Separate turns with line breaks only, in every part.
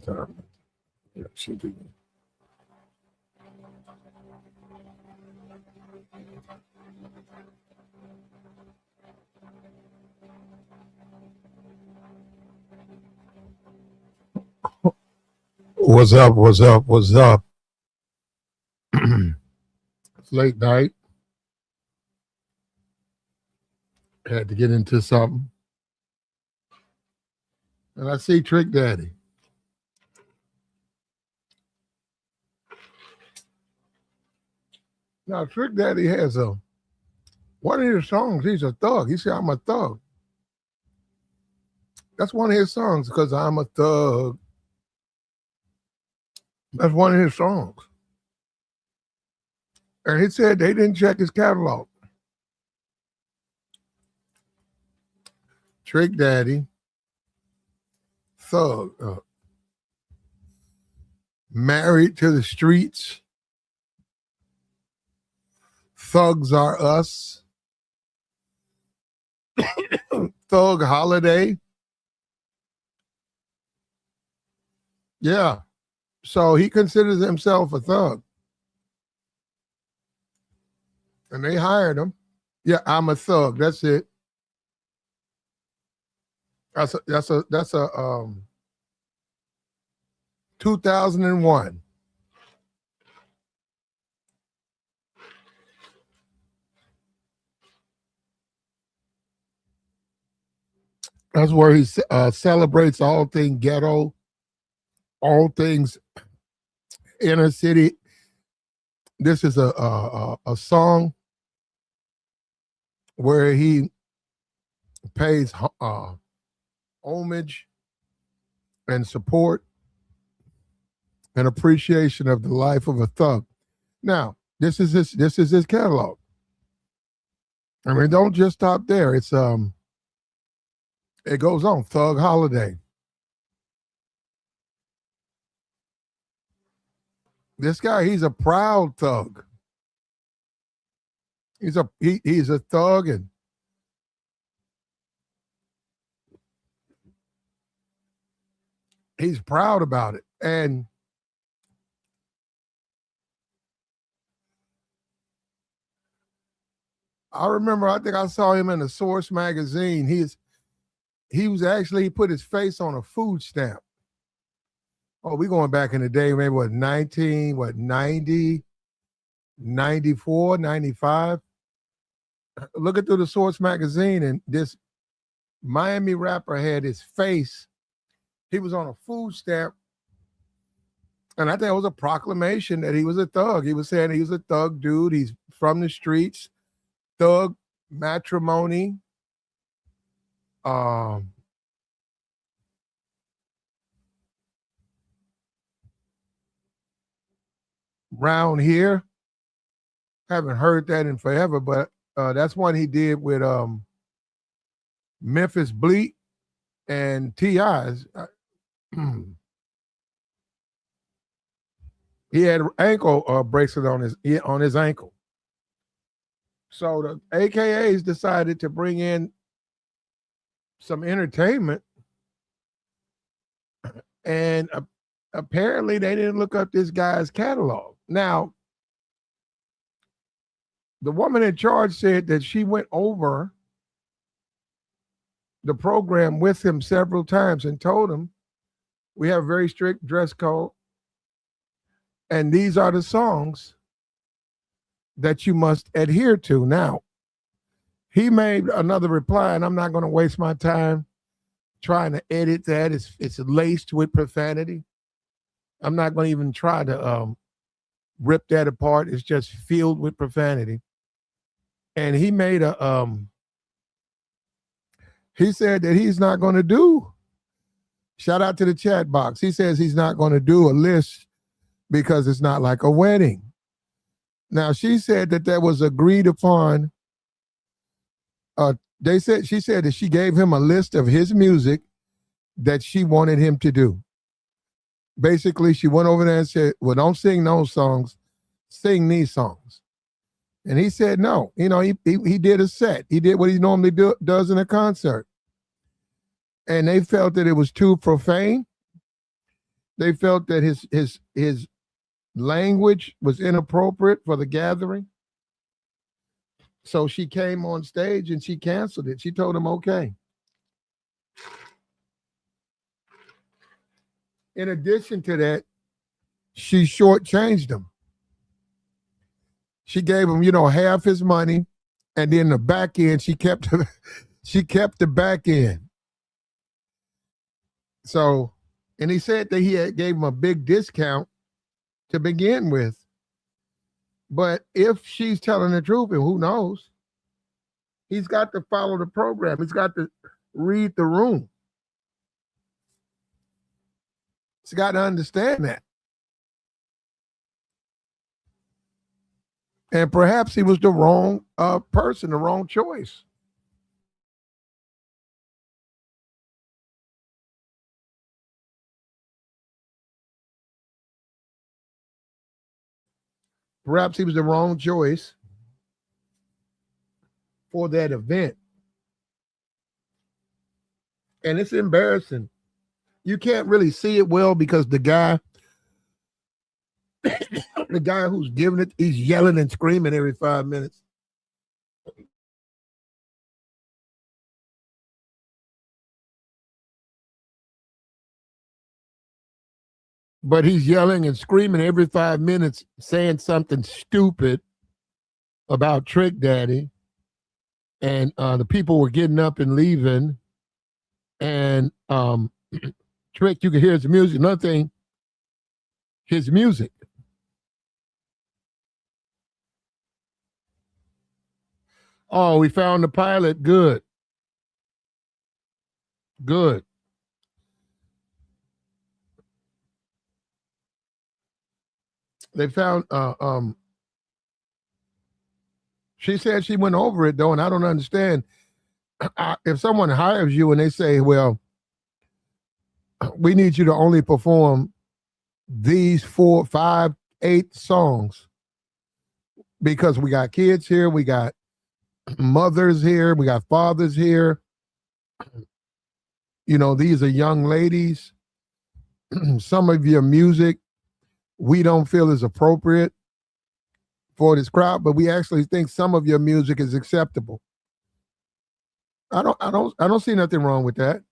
Yeah, she did. What's up? What's up? What's up? It's late night. Had to get into something. And I see Trick Daddy. Now, Trick Daddy has one of his songs. He's a thug. He said, I'm a thug. That's one of his songs, because I'm a thug. That's one of his songs. And he said they didn't check his catalog. Trick Daddy, thug, married to the streets, thugs are us, thug holiday. Yeah. So he considers himself a thug. And they hired him. Yeah, I'm a thug. That's it. That's a 2001. That's where he celebrates all things ghetto, all things inner city. This is a song where he pays homage and support and appreciation of the life of a thug. Now, this is his catalog. I mean, don't just stop there. It's it goes on. Thug Holiday. This guy, he's a proud thug. He's a thug, and he's proud about it. And I remember, I think I saw him in the Source magazine. He put his face on a food stamp. Oh, we going back in the day, maybe 90, 94, 95. Looking through the Source magazine, and this Miami rapper had his face. He was on a food stamp. And I think it was a proclamation that he was a thug. He was saying he was a thug dude. He's from the streets. Thug, matrimony. Round here. Haven't heard that in forever, but that's one he did with Memphis Bleak and T.I.'s. He had ankle bracelet on his ankle. So the AKAs decided to bring in some entertainment, and apparently they didn't look up this guy's catalog. Now, the woman in charge said that she went over the program with him several times and told him, we have a very strict dress code, and these are the songs that you must adhere to. Now, he made another reply, and I'm not going to waste my time trying to edit that. It's laced with profanity. I'm not going to even try to rip that apart. It's just filled with profanity. And he made he said that he's not going to do, shout out to the chat box. He says he's not going to do a list because it's not like a wedding. Now, she said that was agreed upon. She said that she gave him a list of his music that she wanted him to do. Basically, she went over there and said, well, don't sing those songs, sing these songs. And he said no. You know, he did a set. He did what he normally does in a concert. And they felt that it was too profane. They felt that his language was inappropriate for the gathering. So she came on stage and she canceled it. She told him, okay. In addition to that, she shortchanged him. She gave him, half his money, and then the back end, she kept the back end. So, and he said that gave him a big discount to begin with. But if she's telling the truth, and who knows, he's got to follow the program. He's got to read the room. He's got to understand that. And perhaps he was the wrong person, the wrong choice. Perhaps he was the wrong choice for that event. And it's embarrassing. You can't really see it well because the guy who's giving it, he's yelling and screaming every 5 minutes. But he's yelling and screaming every 5 minutes, saying something stupid about Trick Daddy. And the people were getting up and leaving. And Trick, you could hear his music. Another thing, his music. Oh, we found the pilot. Good. Good. They found she said she went over it though, and I don't understand. If someone hires you and they say, well, we need you to only perform these 4, 5, 8 songs because we got kids here, we got mothers here, we got fathers here. These are young ladies. Some of your music we don't feel is appropriate for this crowd, but we actually think some of your music is acceptable. I don't see nothing wrong with that.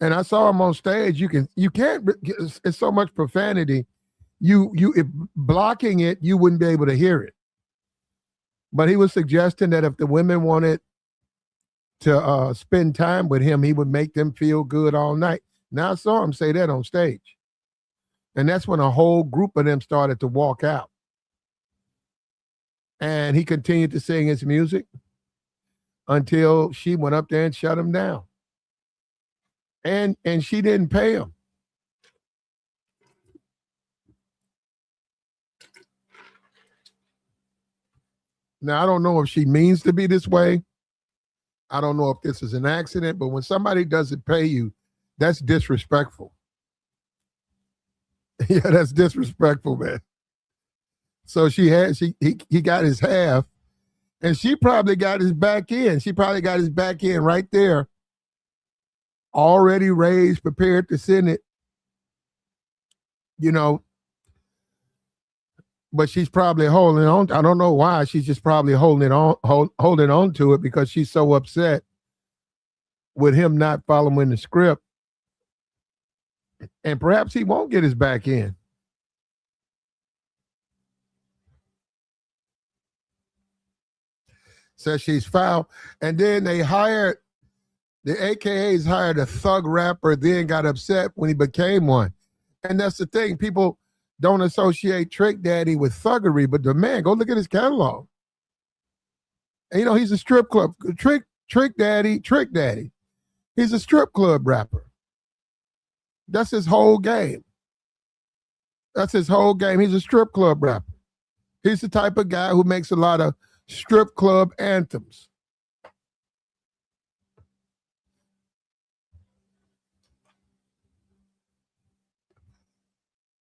And I saw him on stage. You can't. It's so much profanity. If blocking it, you wouldn't be able to hear it. But he was suggesting that if the women wanted to spend time with him, he would make them feel good all night. Now I saw him say that on stage. And that's when a whole group of them started to walk out. And he continued to sing his music until she went up there and shut him down. And she didn't pay him. Now, I don't know if she means to be this way. I don't know if this is an accident, but when somebody doesn't pay you, that's disrespectful. Yeah, that's disrespectful, man. So he got his half, and she probably got his back end. She probably got his back end right there, already raised, prepared to send it. But she's probably holding on. I don't know why. She's just probably holding on to it because she's so upset with him not following the script. And perhaps he won't get his back end. Says she's foul. And then the AKAs hired a thug rapper, then got upset when he became one. And that's the thing. People don't associate Trick Daddy with thuggery, but the man, go look at his catalog. And he's a strip club. Trick Daddy. He's a strip club rapper. That's his whole game. He's a strip club rapper. He's the type of guy who makes a lot of strip club anthems.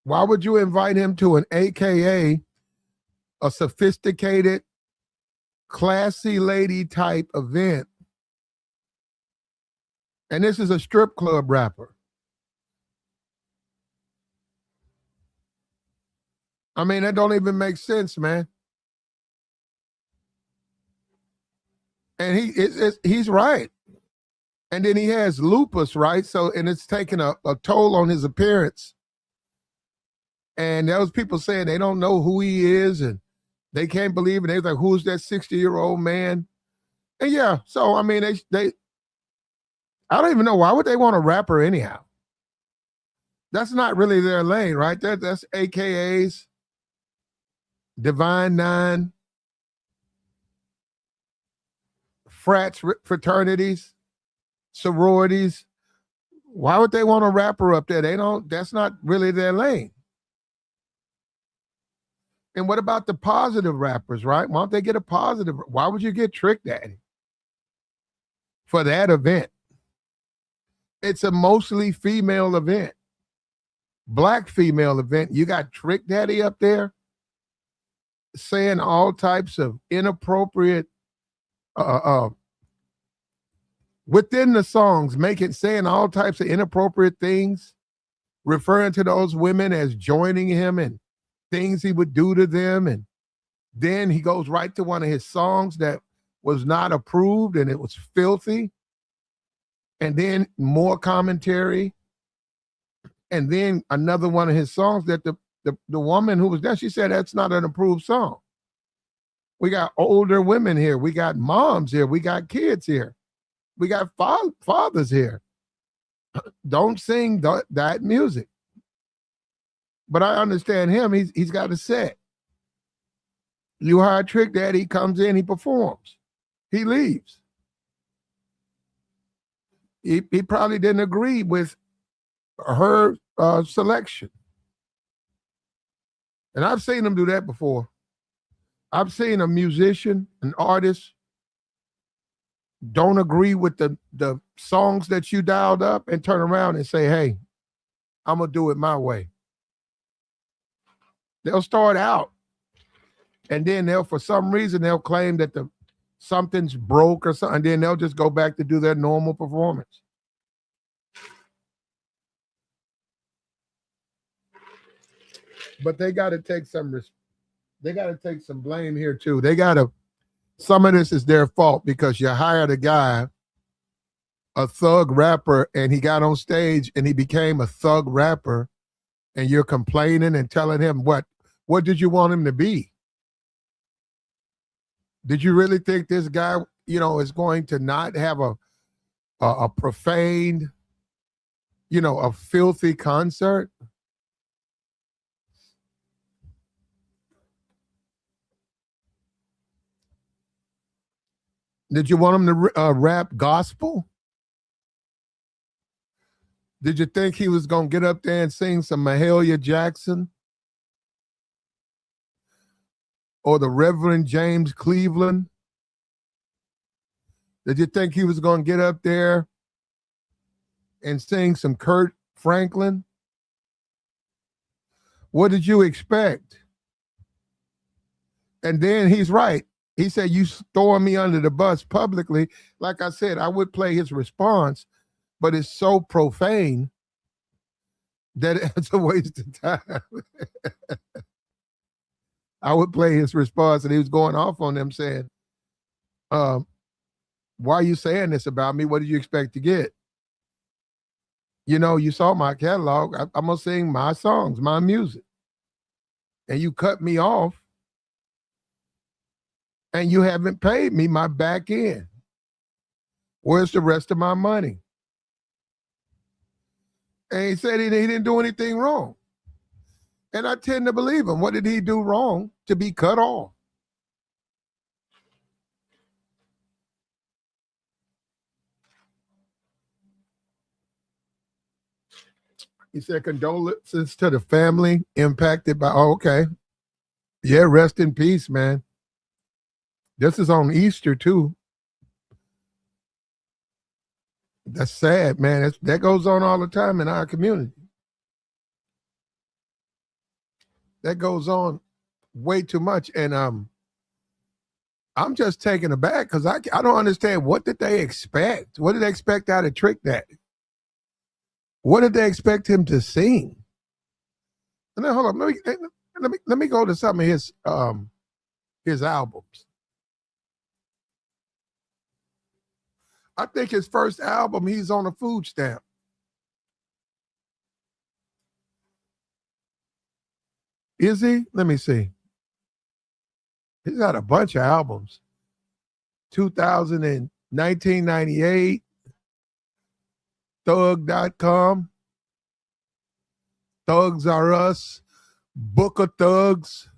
Why would you invite him to an AKA, a sophisticated, classy lady type event? And this is a strip club rapper. I mean, that don't even make sense, man. And he's right. And then he has lupus, right? So, and it's taking a toll on his appearance. And there was people saying they don't know who he is and they can't believe it. They was like, who's that 60-year-old man? And yeah, so I mean, they I don't even know why would they want a rapper anyhow. That's not really their lane, right? That's AKAs, Divine Nine, frats, fraternities, sororities. Why would they want a rapper up there? They don't. That's not really their lane. And what about the positive rappers, right? Why don't they get a positive? Why would you get Trick Daddy for that event? It's a mostly female event, black female event. You got Trick Daddy up there saying all types of inappropriate within the songs, saying all types of inappropriate things, referring to those women as joining him and things he would do to them. And then he goes right to one of his songs that was not approved and it was filthy. And then more commentary. And then another one of his songs that the woman who was there, she said that's not an approved song. We got older women here. We got moms here. We got kids here. We got fathers here. Don't sing that music. But I understand him. He's got a set. You hire Trick Daddy, he comes in, he performs. He leaves. He probably didn't agree with her selection. And I've seen him do that before. I've seen a musician, an artist, don't agree with the songs that you dialed up and turn around and say, hey, I'm going to do it my way. They'll start out and then for some reason, they'll claim that something's broke or something. And then they'll just go back to do their normal performance. But they got to take some blame here too. Some of this is their fault because you hired a guy, a thug rapper, and he got on stage and he became a thug rapper, and you're complaining and telling him what did you want him to be? Did you really think this guy, is going to not have a profane, a filthy concert? Did you want him to rap gospel? Did you think he was going to get up there and sing some Mahalia Jackson? Or the Reverend James Cleveland? Did you think he was going to get up there and sing some Kurt Franklin? What did you expect? And then he's right. He said, you throwing me under the bus publicly. Like I said, I would play his response, but it's so profane that it's a waste of time. I would play his response, and he was going off on them saying, why are you saying this about me? What did you expect to get? You saw my catalog. I'm going to sing my songs, my music. And you cut me off, and you haven't paid me my back end. Where's the rest of my money? And he said he didn't do anything wrong. And I tend to believe him. What did he do wrong to be cut off? He said, condolences to the family impacted by, okay. Yeah, rest in peace, man. This is on Easter, too. That's sad, man. That goes on all the time in our community. That goes on way too much. And I'm just taken aback because I don't understand. What did they expect? What did they expect out of Trick Daddy? What did they expect him to sing? And then hold on, Let me go to some of his albums. I think his first album, he's on a food stamp. Is he? Let me see. He's got a bunch of albums. 2000 and 1998, Thug.com, Thugs Are Us, Book of Thugs.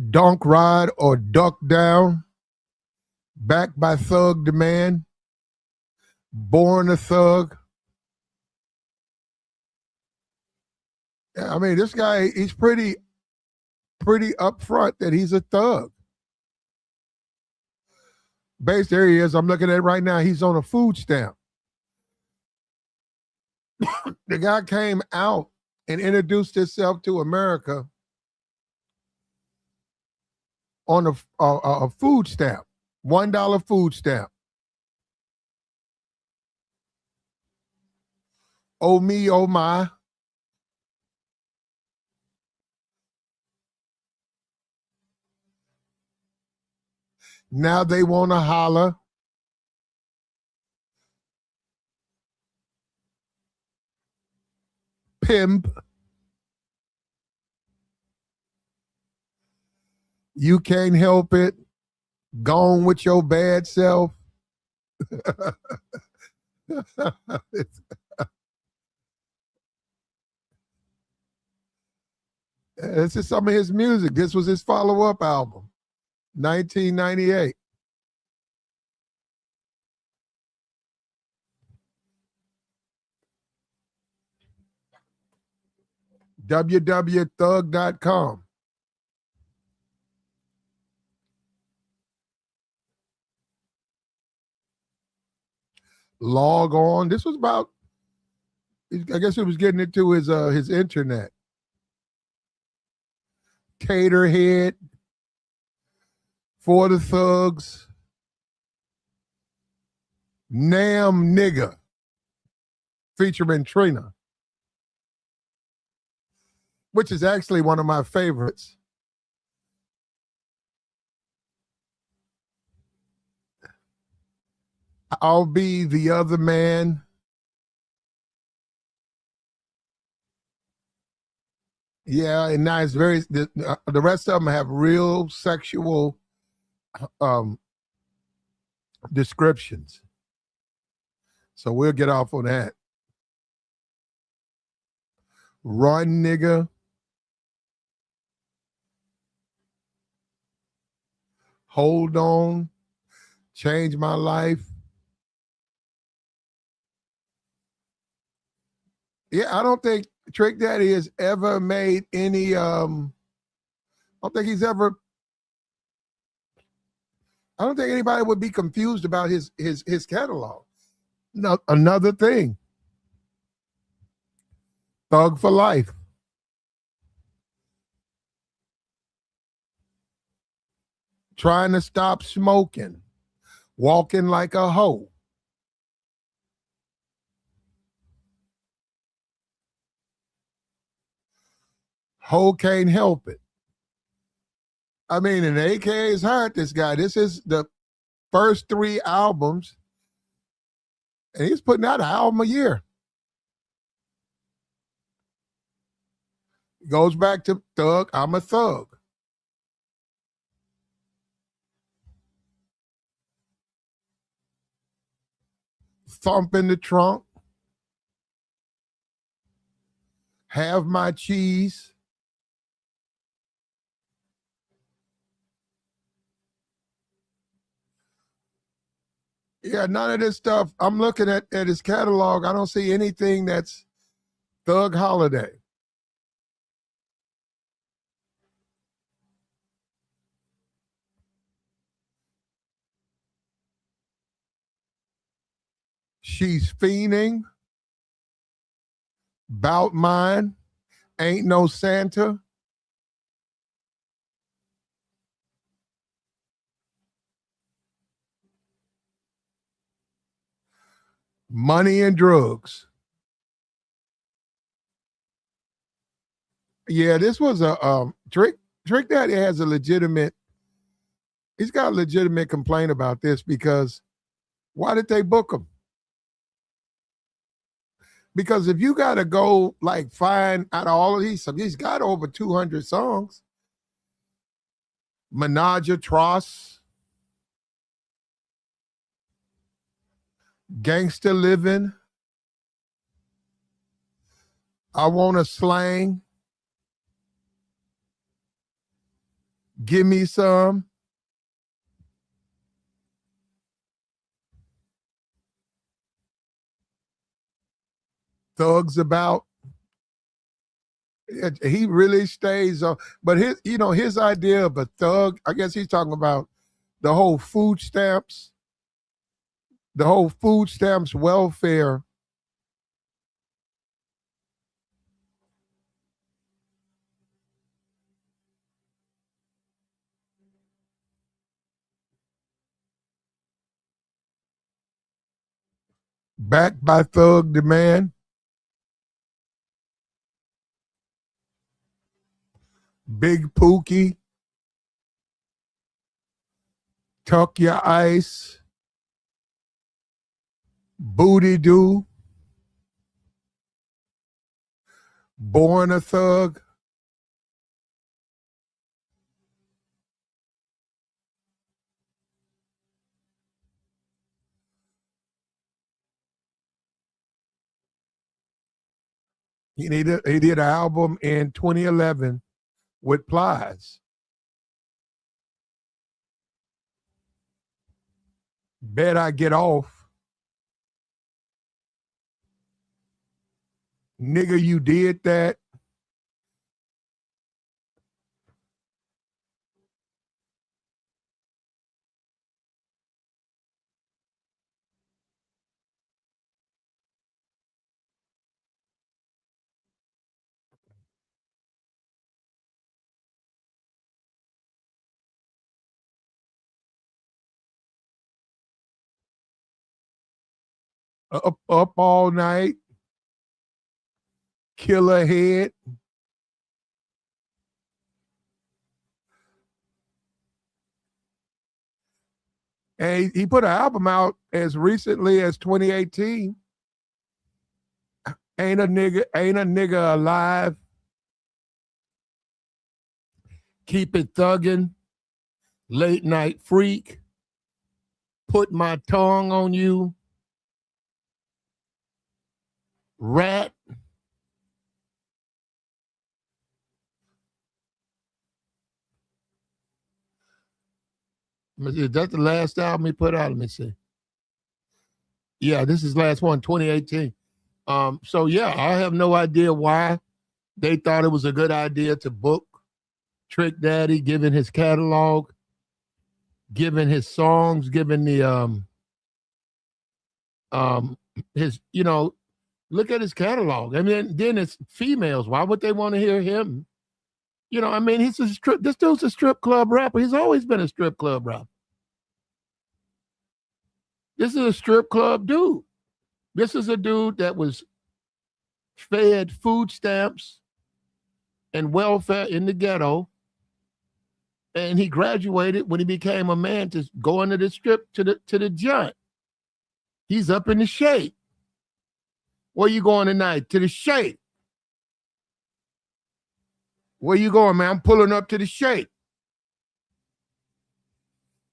Donk Ride or Duck Down, Backed by Thug Demand, Born a Thug. I mean, this guy, he's pretty upfront that he's a thug. Base, there he is. I'm looking at it right now. He's on a food stamp. The guy came out and introduced himself to America on a food stamp, $1 food stamp. Oh me, oh my. Now they want to holler. Pimp. You can't help it. Gone with your bad self. This is some of his music. This was his follow-up album, 1998. www.thug.com. Log on. This was about, I guess it was getting into his internet. Taterhead, For the Thugs, Nam Nigga, featuring Trina, which is actually one of my favorites. I'll Be the Other Man. Yeah, and now it's very, the rest of them have real sexual descriptions. So we'll get off on that. Run, Nigga. Hold On. Change My Life. Yeah, I don't think Trick Daddy has ever made any I don't think anybody would be confused about his catalog. No, another thing. Thug for Life. Trying to Stop Smoking. Walking Like a Hoe. Hoe Can't Help It. I mean, and AKA has hired this guy. This is the first 3 albums, and he's putting out an album a year. Goes back to Thug, I'm a Thug. Thump in the Trunk. Have My Cheese. Yeah, none of this stuff. I'm looking at his catalog. I don't see anything that's Thug Holiday. She's Fiending. Bout Mine. Ain't No Santa. money and drugs. Yeah, this was a Trick Daddy has a legitimate. He's got a legitimate complaint about this because why did they book him? Because if you got to go like find out of all of these, he's got over 200 songs. Menage a Trois, Gangster Living, I Want to Slang, Give Me Some. Thugs About. He really stays on, but his idea of a thug, I guess he's talking about the whole food stamps, welfare. Backed by Thug Demand, Big Pookie, Tuck Your Ice, Booty Doo, Born a Thug. He did an album in 2011 with Plies. Bet I Get Off. Nigga, You Did That. Up All Night. Killer Head. And he put an album out as recently as 2018. Ain't a nigga alive. Keep It Thuggin'. Late Night Freak. Put My Tongue on You. Rat. Is that the last album he put out? Let me see. Yeah, this is last one, 2018. So yeah, I have no idea why they thought it was a good idea to book Trick Daddy, given his catalog, given his songs, given the his, look at his catalog. I mean, then it's females. Why would they want to hear him? I mean, this dude's a strip club rapper. He's always been a strip club rapper. This is a strip club dude. This is a dude that was fed food stamps and welfare in the ghetto. And he graduated when he became a man to go into the strip to the joint. He's up in the shade. Where you going tonight? To the shade. Where you going, man? I'm pulling up to the shade.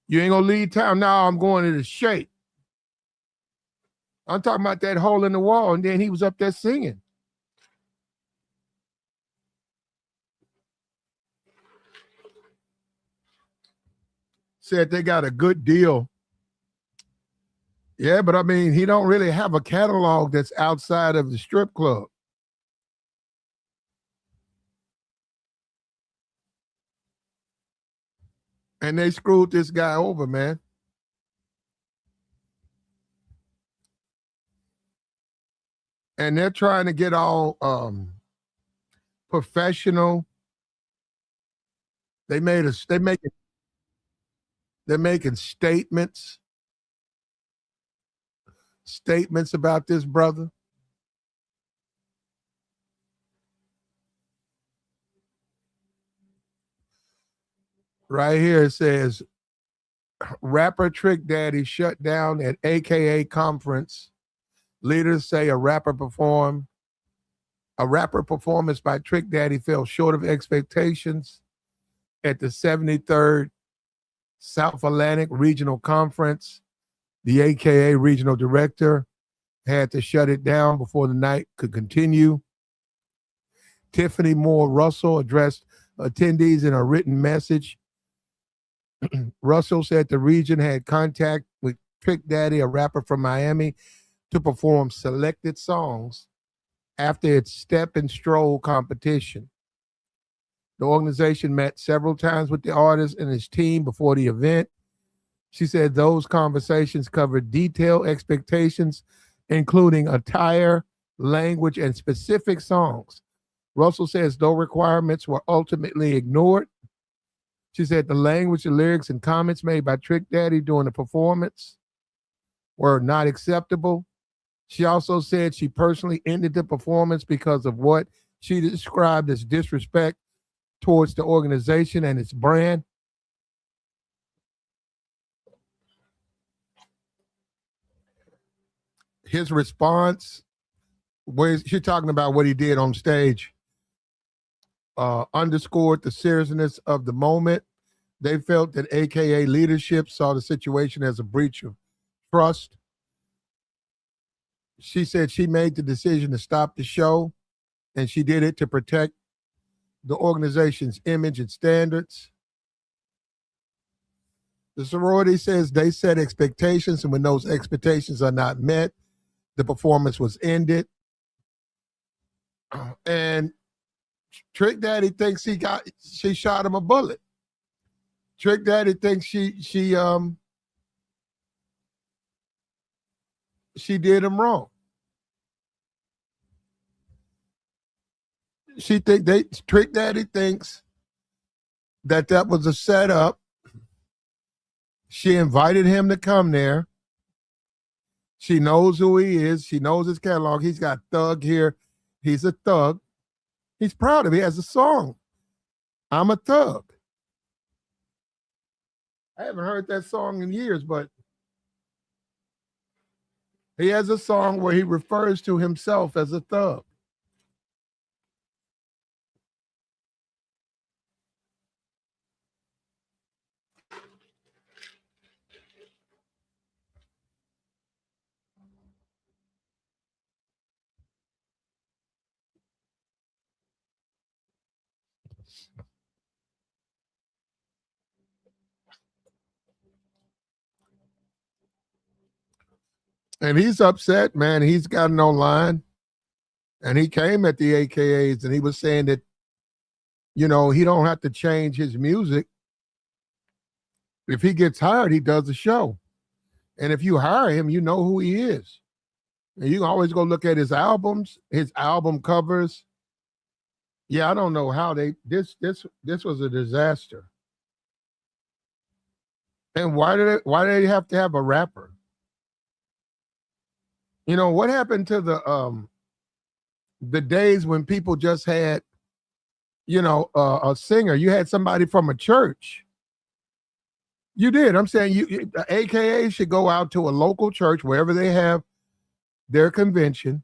You ain't gonna leave town. Now I'm going to the shade. I'm talking about that hole in the wall, and then he was up there singing. Said they got a good deal. Yeah, but I mean, he don't really have a catalog that's outside of the strip club. And they screwed this guy over, man. And they're trying to get all professional. They're making statements. statements about this brother. Right here it says, rapper Trick Daddy shut down at AKA conference. Leaders say a rapper performance by Trick Daddy fell short of expectations at the 73rd South Atlantic Regional Conference. The AKA regional director had to shut it down before the night could continue. Tiffany Moore Russell addressed attendees in a written message. Russell said the region had contact with Trick Daddy, a rapper from Miami, to perform selected songs after its Step and Stroll competition. The organization met several times with the artist and his team before the event. She said those conversations covered detailed expectations, including attire, language, and specific songs. Russell says those requirements were ultimately ignored. She said the language, the lyrics, and comments made by Trick Daddy during the performance were not acceptable. She also said she personally ended the performance because of what she described as disrespect towards the organization and its brand. His response, where she's talking about what he did on stage, underscored the seriousness of the moment. They felt that AKA leadership saw the situation as a breach of trust. She said she made the decision to stop the show, and she did it to protect the organization's image and standards. The sorority says they set expectations, and when those expectations are not met, the performance was ended. And Trick Daddy thinks she shot him a bullet. Trick Daddy thinks she did him wrong. Trick Daddy thinks that was a setup. She invited him to come there. She knows who he is. She knows his catalog. He's got Thug here. He's a thug. He's proud of it. He has a song, I'm a Thug. I haven't heard that song in years, but he has a song where he refers to himself as a thug. And he's upset, man. He's got no line. And he came at the AKAs and he was saying that, he don't have to change his music. If he gets hired, he does a show. And if you hire him, you know who he is. And you can always go look at his albums, his album covers. Yeah, I don't know how this was a disaster. And why did they have to have a rapper? What happened to the days when people just had, a singer? You had somebody from a church. You did. I'm saying the AKA should go out to a local church, wherever they have their convention,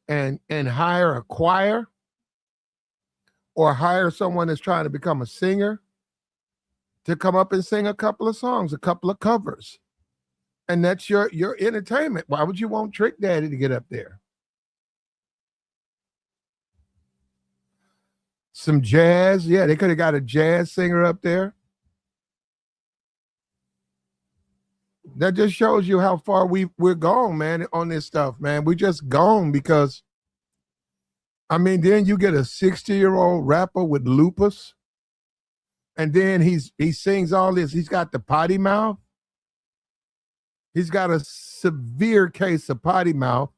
and hire a choir or hire someone that's trying to become a singer to come up and sing a couple of songs, a couple of covers. And that's your entertainment. Why would you want Trick Daddy to get up there? Some jazz. Yeah, they could have got a jazz singer up there. That just shows you how far we're gone, man, on this stuff, man. We just gone because, then you get a 60-year-old rapper with lupus, and then he sings all this. He's got the potty mouth. He's got a severe case of potty mouth.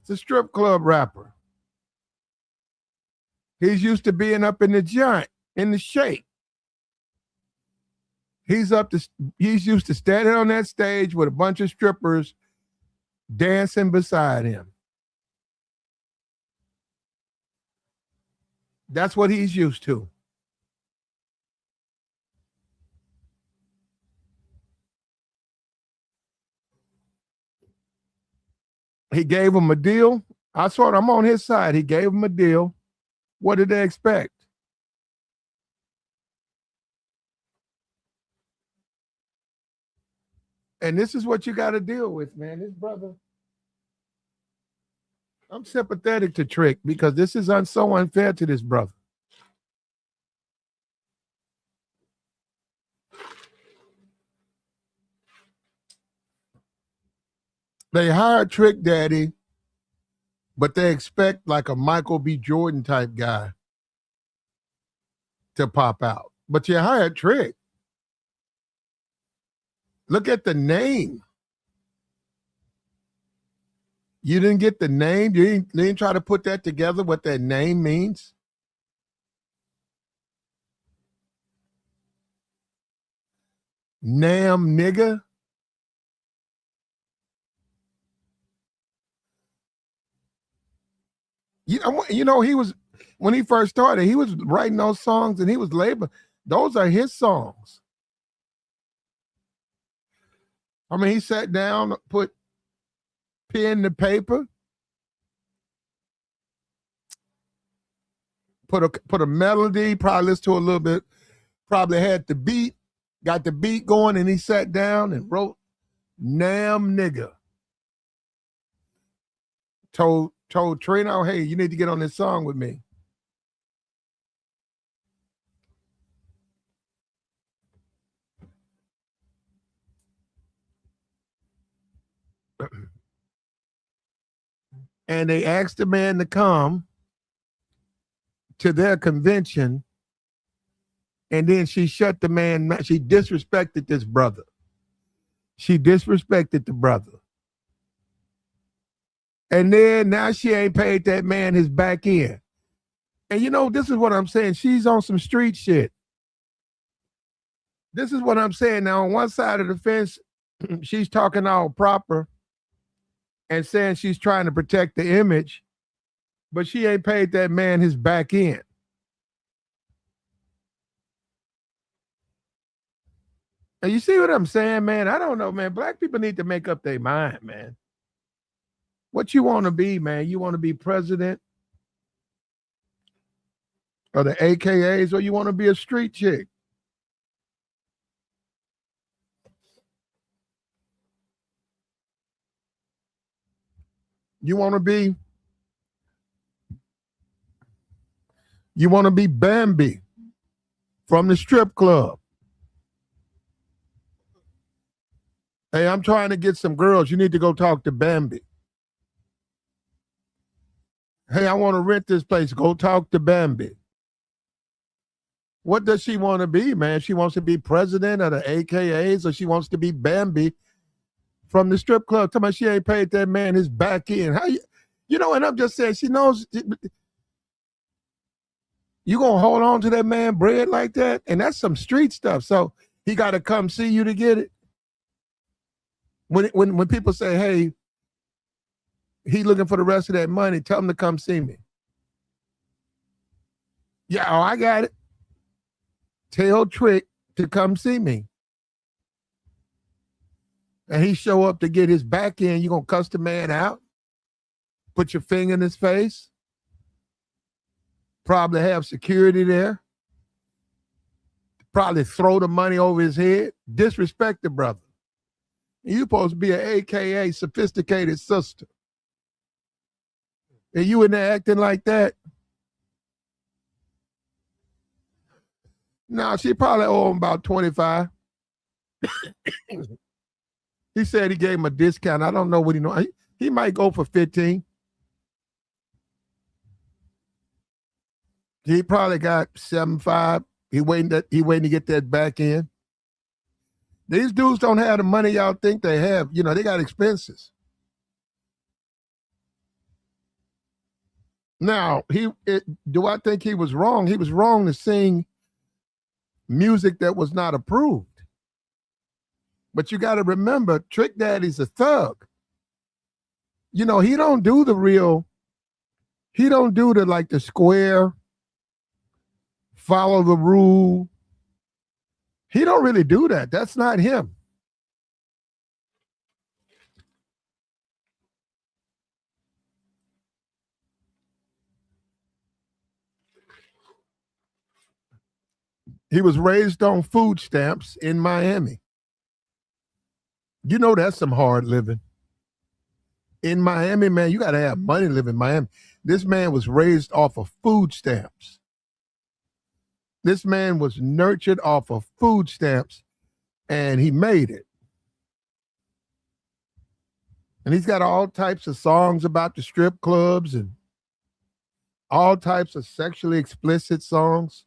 It's a strip club rapper. He's used to being up in the joint, in the shake. He's used to standing on that stage with a bunch of strippers dancing beside him. That's what he's used to. He gave him a deal. I'm on his side. He gave him a deal. What did they expect? And this is what you got to deal with, man. This brother, I'm sympathetic to Trick because this is so unfair to this brother. They hired Trick Daddy, but they expect like a Michael B. Jordan type guy to pop out. But you hired Trick. Look at the name. You didn't get the name. You didn't try to put that together, what that name means. Nam nigga. You know, he was, when he first started, he was writing those songs and he was labeling. Those are his songs. I mean, he sat down, put pen to paper, put a melody, probably listened to a little bit, probably had the beat, got the beat going, and he sat down and wrote Nam nigga. Told Trino, hey, you need to get on this song with me. And they asked the man to come to their convention, and then she shut the man. She disrespected this brother. She disrespected the brother. And then now she ain't paid that man his back end. And you know, this is what I'm saying. She's on some street shit. This is what I'm saying. Now, on one side of the fence, she's talking all proper and saying she's trying to protect the image, but she ain't paid that man his back end. And you see what I'm saying, man? I don't know, man. Black people need to make up their mind, man. What you want to be, man? You want to be president of the AKAs, or you want to be a street chick? You want to be Bambi from the strip club. Hey, I'm trying to get some girls. You need to go talk to Bambi. Hey, I want to rent this place. Go talk to Bambi. What does she want to be, man? She wants to be president of the AKAs, or she wants to be Bambi from the strip club. Tell me she ain't paid that man his back end. How you know, and I'm just saying, she knows you gonna hold on to that man bread like that? And that's some street stuff. So he got to come see you to get it. When people say, hey, he looking for the rest of that money, tell him to come see me. Yeah, oh, I got it. Tell Trick to come see me. And he show up to get his back end, you gonna cuss the man out? Put your finger in his face? Probably have security there? Probably throw the money over his head? Disrespect the brother. You supposed to be an AKA sophisticated sister. And you in there acting like that? No, she probably owe him about 25. He said he gave him a discount. I don't know what he know. He might go for 15. He probably got 7.5. He waiting to get that back in. These dudes don't have the money y'all think they have. You know, they got expenses. Now, do I think he was wrong? He was wrong to sing music that was not approved. But you got to remember, Trick Daddy's a thug. You know, he don't do the real, he don't do the like the square, follow the rule. He don't really do that. That's not him. He was raised on food stamps in Miami. You know that's some hard living. In Miami, man, you got to have money to live in Miami. This man was raised off of food stamps. This man was nurtured off of food stamps, and he made it. And he's got all types of songs about the strip clubs and all types of sexually explicit songs.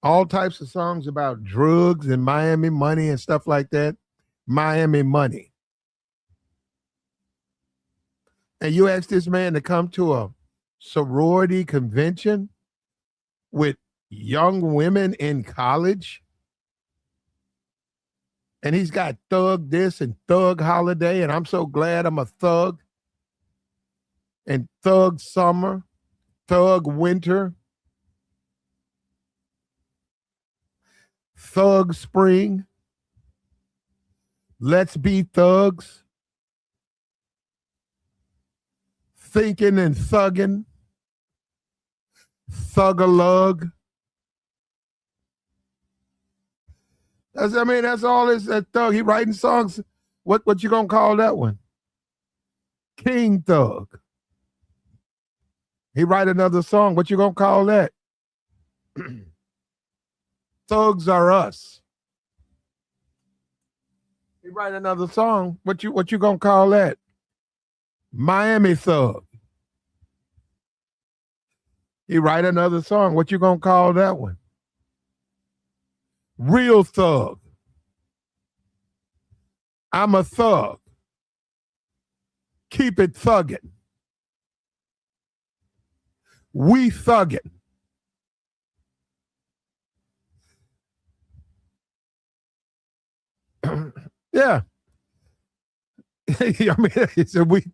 All types of songs about drugs and Miami money and stuff like that. Miami money. And you ask this man to come to a sorority convention with young women in college, and he's got thug this and thug holiday, and I'm so glad I'm a thug, and thug summer, thug winter, thug spring, let's be thugs, thinking and thugging, thug-a-lug. That's all this that thug. He writing songs. What you gonna call that one? King Thug. He write another song. What you gonna call that? Thugs Are Us. He write another song. What you gonna call that? Miami Thug. He write another song. What you gonna call that one? Real Thug. I'm a thug. Keep it thugging. We thugging. Yeah. I mean, it's a we.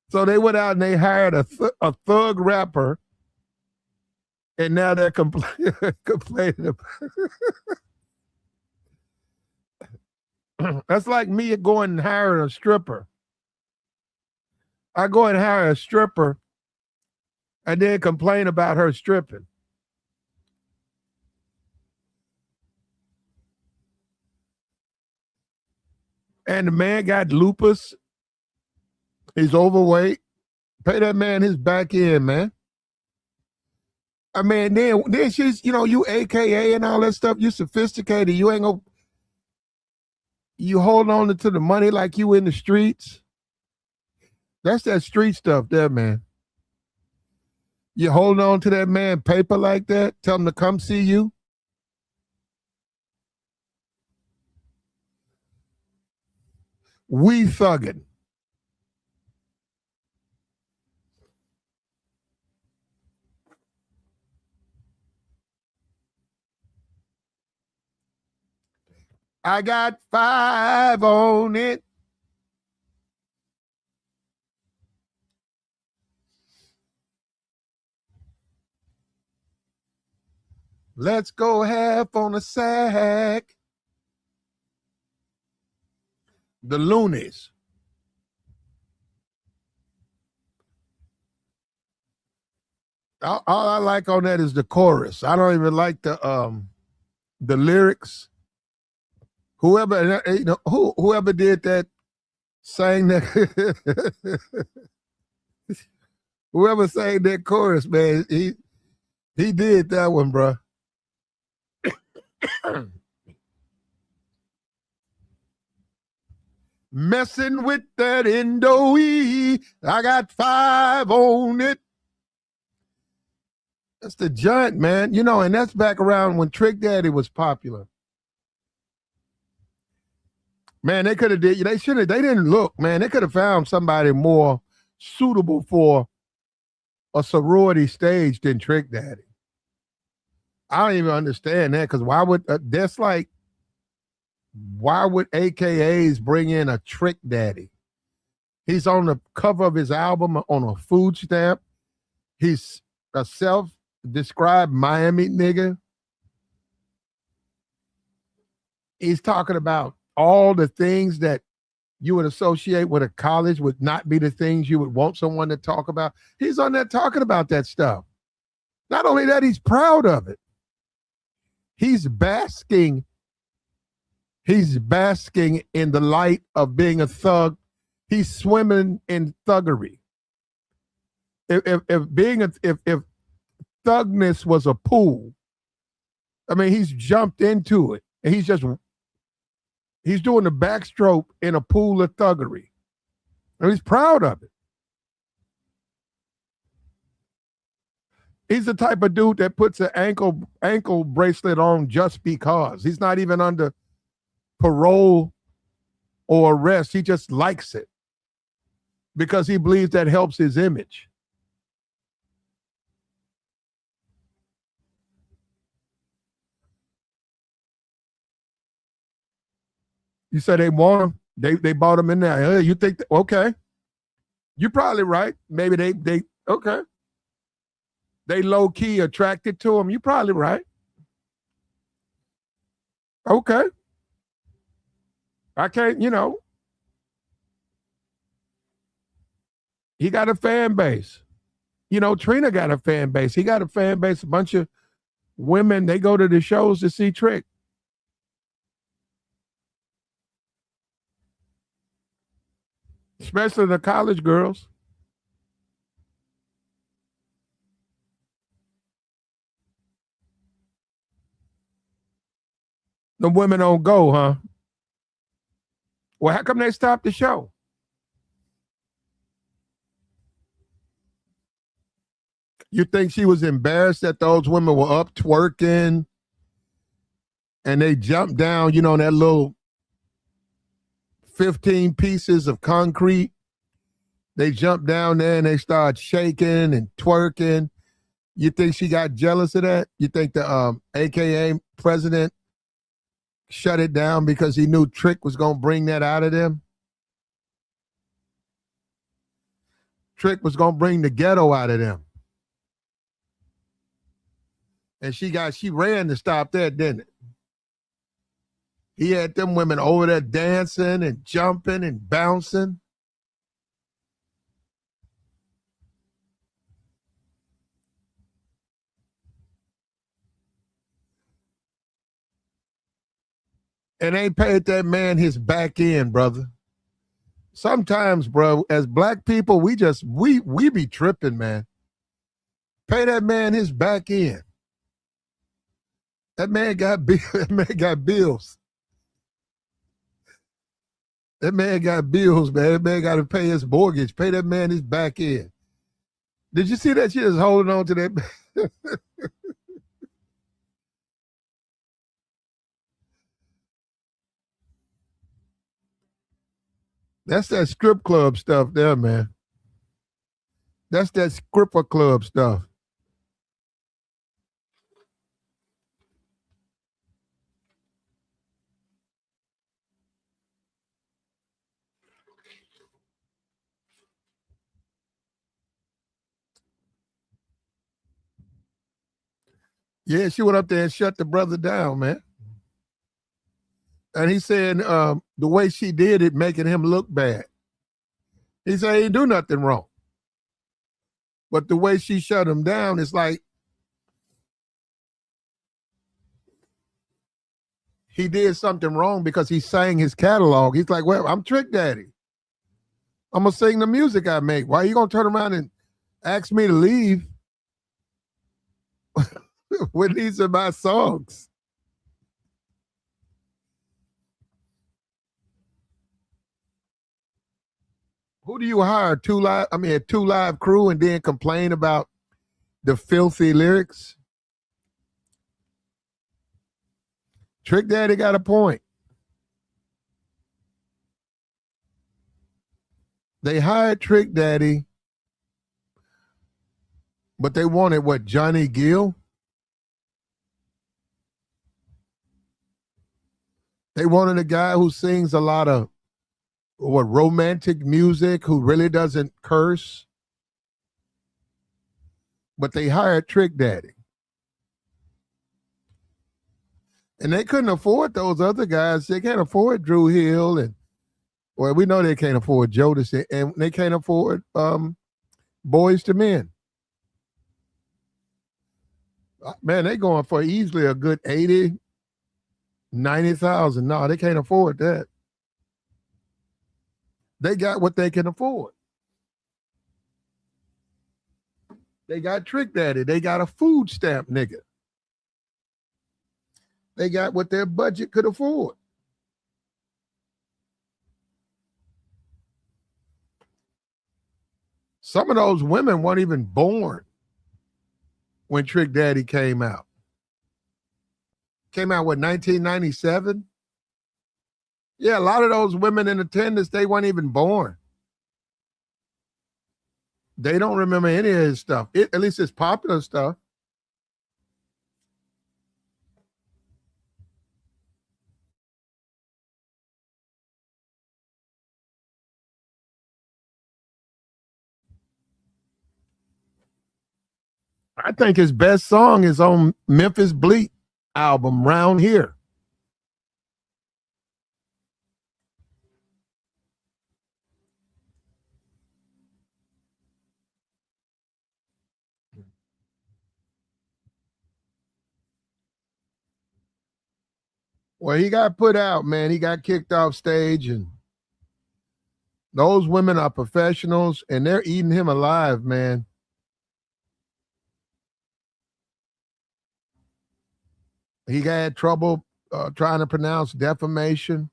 So they went out and they hired a thug rapper, and now they're complaining about. That's like me going and hiring a stripper. I go and hire a stripper and then complain about her stripping. And the man got lupus. He's overweight. Pay that man his back end, man. I mean, then she's, you AKA and all that stuff. You sophisticated. You ain't gonna. You hold on to the money like you in the streets. That's that street stuff there, man. You hold on to that man paper like that. Tell him to come see you. We thugging. I got 5 on it. Let's go half on a sack. The Loonies. All I like on that is the chorus. I don't even like the lyrics. Whoever whoever did that, sang that, whoever sang that chorus, man, he did that one, bro. Messing with that Indo-E, I got 5 on it. That's the giant, man. And that's back around when Trick Daddy was popular. Man, they could have did. They shouldn't. They didn't look, man. They could have found somebody more suitable for a sorority stage than Trick Daddy. I don't even understand that, because why would that's like, why would AKAs bring in a Trick Daddy? He's on the cover of his album on a food stamp. He's a self-described Miami nigga. He's talking about all the things that you would associate with a college would not be the things you would want someone to talk about. He's on there talking about that stuff. Not only that, he's proud of it. He's basking in the light of being a thug. He's swimming in thuggery. If thugness was a pool, I mean, he's jumped into it. And he's doing the backstroke in a pool of thuggery. And he's proud of it. He's the type of dude that puts an ankle bracelet on just because. He's not even under parole or arrest. He just likes it because he believes that helps his image. You said they want him. They bought him in there. You think okay? You're probably right. Maybe they okay. They low key attracted to him. You're probably right. Okay. I can't. He got a fan base. Trina got a fan base. He got a fan base. A bunch of women, they go to the shows to see Trick. Especially the college girls. The women don't go, huh? Well, how come they stopped the show? You think she was embarrassed that those women were up twerking and they jumped down, that little 15 pieces of concrete? They jumped down there and they started shaking and twerking. You think she got jealous of that? You think the AKA president shut it down because he knew Trick was going to bring that out of them? Trick was going to bring the ghetto out of them. And she ran to stop that, didn't it? He had them women over there dancing and jumping and bouncing. And ain't paid that man his back end, brother. Sometimes, bro, as black people, we be tripping, man. Pay that man his back end. That man got bills. That man got bills, man. That man got to pay his mortgage. Pay that man his back end. Did you see that shit is holding on to that? That's that strip club stuff there, man. That's that stripper club stuff. Yeah, she went up there and shut the brother down, man. And he said the way she did it, making him look bad. He said he didn't do nothing wrong. But the way she shut him down, it's like he did something wrong because he sang his catalog. He's like, well, I'm Trick Daddy. I'm going to sing the music I make. Why are you going to turn around and ask me to leave when these are my songs? Who do you hire? Two live crew and then complain about the filthy lyrics? Trick Daddy got a point. They hired Trick Daddy But they wanted what, Johnny Gill? They wanted a guy who sings a lot of what, romantic music, who really doesn't curse. But they hired Trick Daddy. And they couldn't afford those other guys. They can't afford Drew Hill, and well, we know they can't afford Jodeci, and they can't afford Boys to Men. Man, they going for easily a good 80, 90,000. No, they can't afford that. They got what they can afford. They got Trick Daddy. They got a food stamp nigga. They got what their budget could afford. Some of those women weren't even born when Trick Daddy came out. Came out, what, 1997? Yeah, a lot of those women in attendance, they weren't even born. They don't remember any of his stuff. At least it's popular stuff. I think his best song is on Memphis Bleak album, Round Here. Well, he got put out, man. He got kicked off stage, and those women are professionals, and they're eating him alive, man. He had trouble trying to pronounce defamation.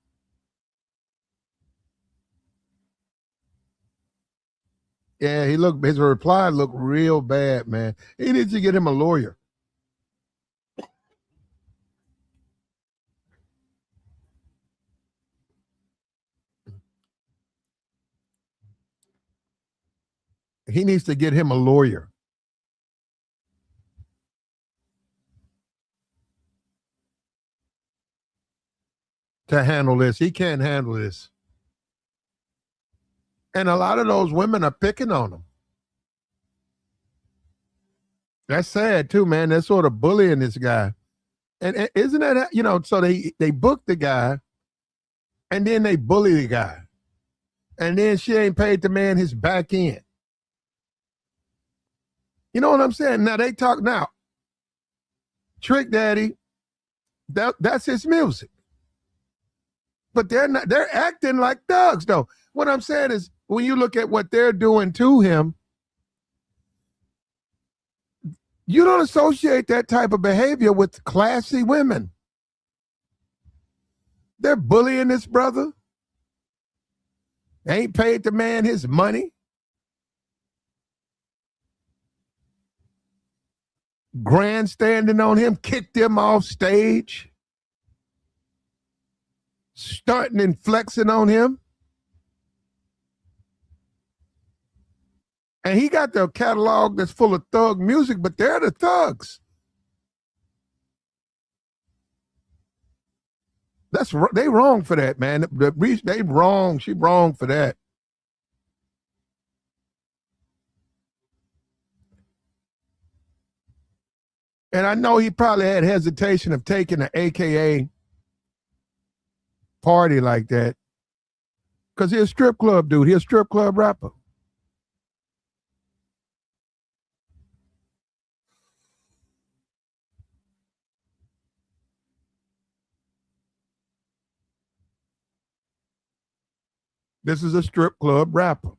Yeah, his reply looked real bad, man. He needs to get him a lawyer. He needs to get him a lawyer to handle this. He can't handle this. And a lot of those women are picking on him. That's sad too, man. They're sort of bullying this guy. And isn't that, so they book the guy and then they bully the guy. And then she ain't paid the man his back end. You know what I'm saying? Now they talk now. Trick Daddy, that's his music. But they're acting like thugs though. What I'm saying is when you look at what they're doing to him, you don't associate that type of behavior with classy women. They're bullying this brother. They ain't paid the man his money. Grandstanding on him, kicked him off stage. Stunting and flexing on him. And he got the catalog that's full of thug music, but they're the thugs. They wrong for that, man. They wrong. She wrong for that. And I know he probably had hesitation of taking an AKA party like that because he's a strip club dude. He's a strip club rapper. This is a strip club rapper.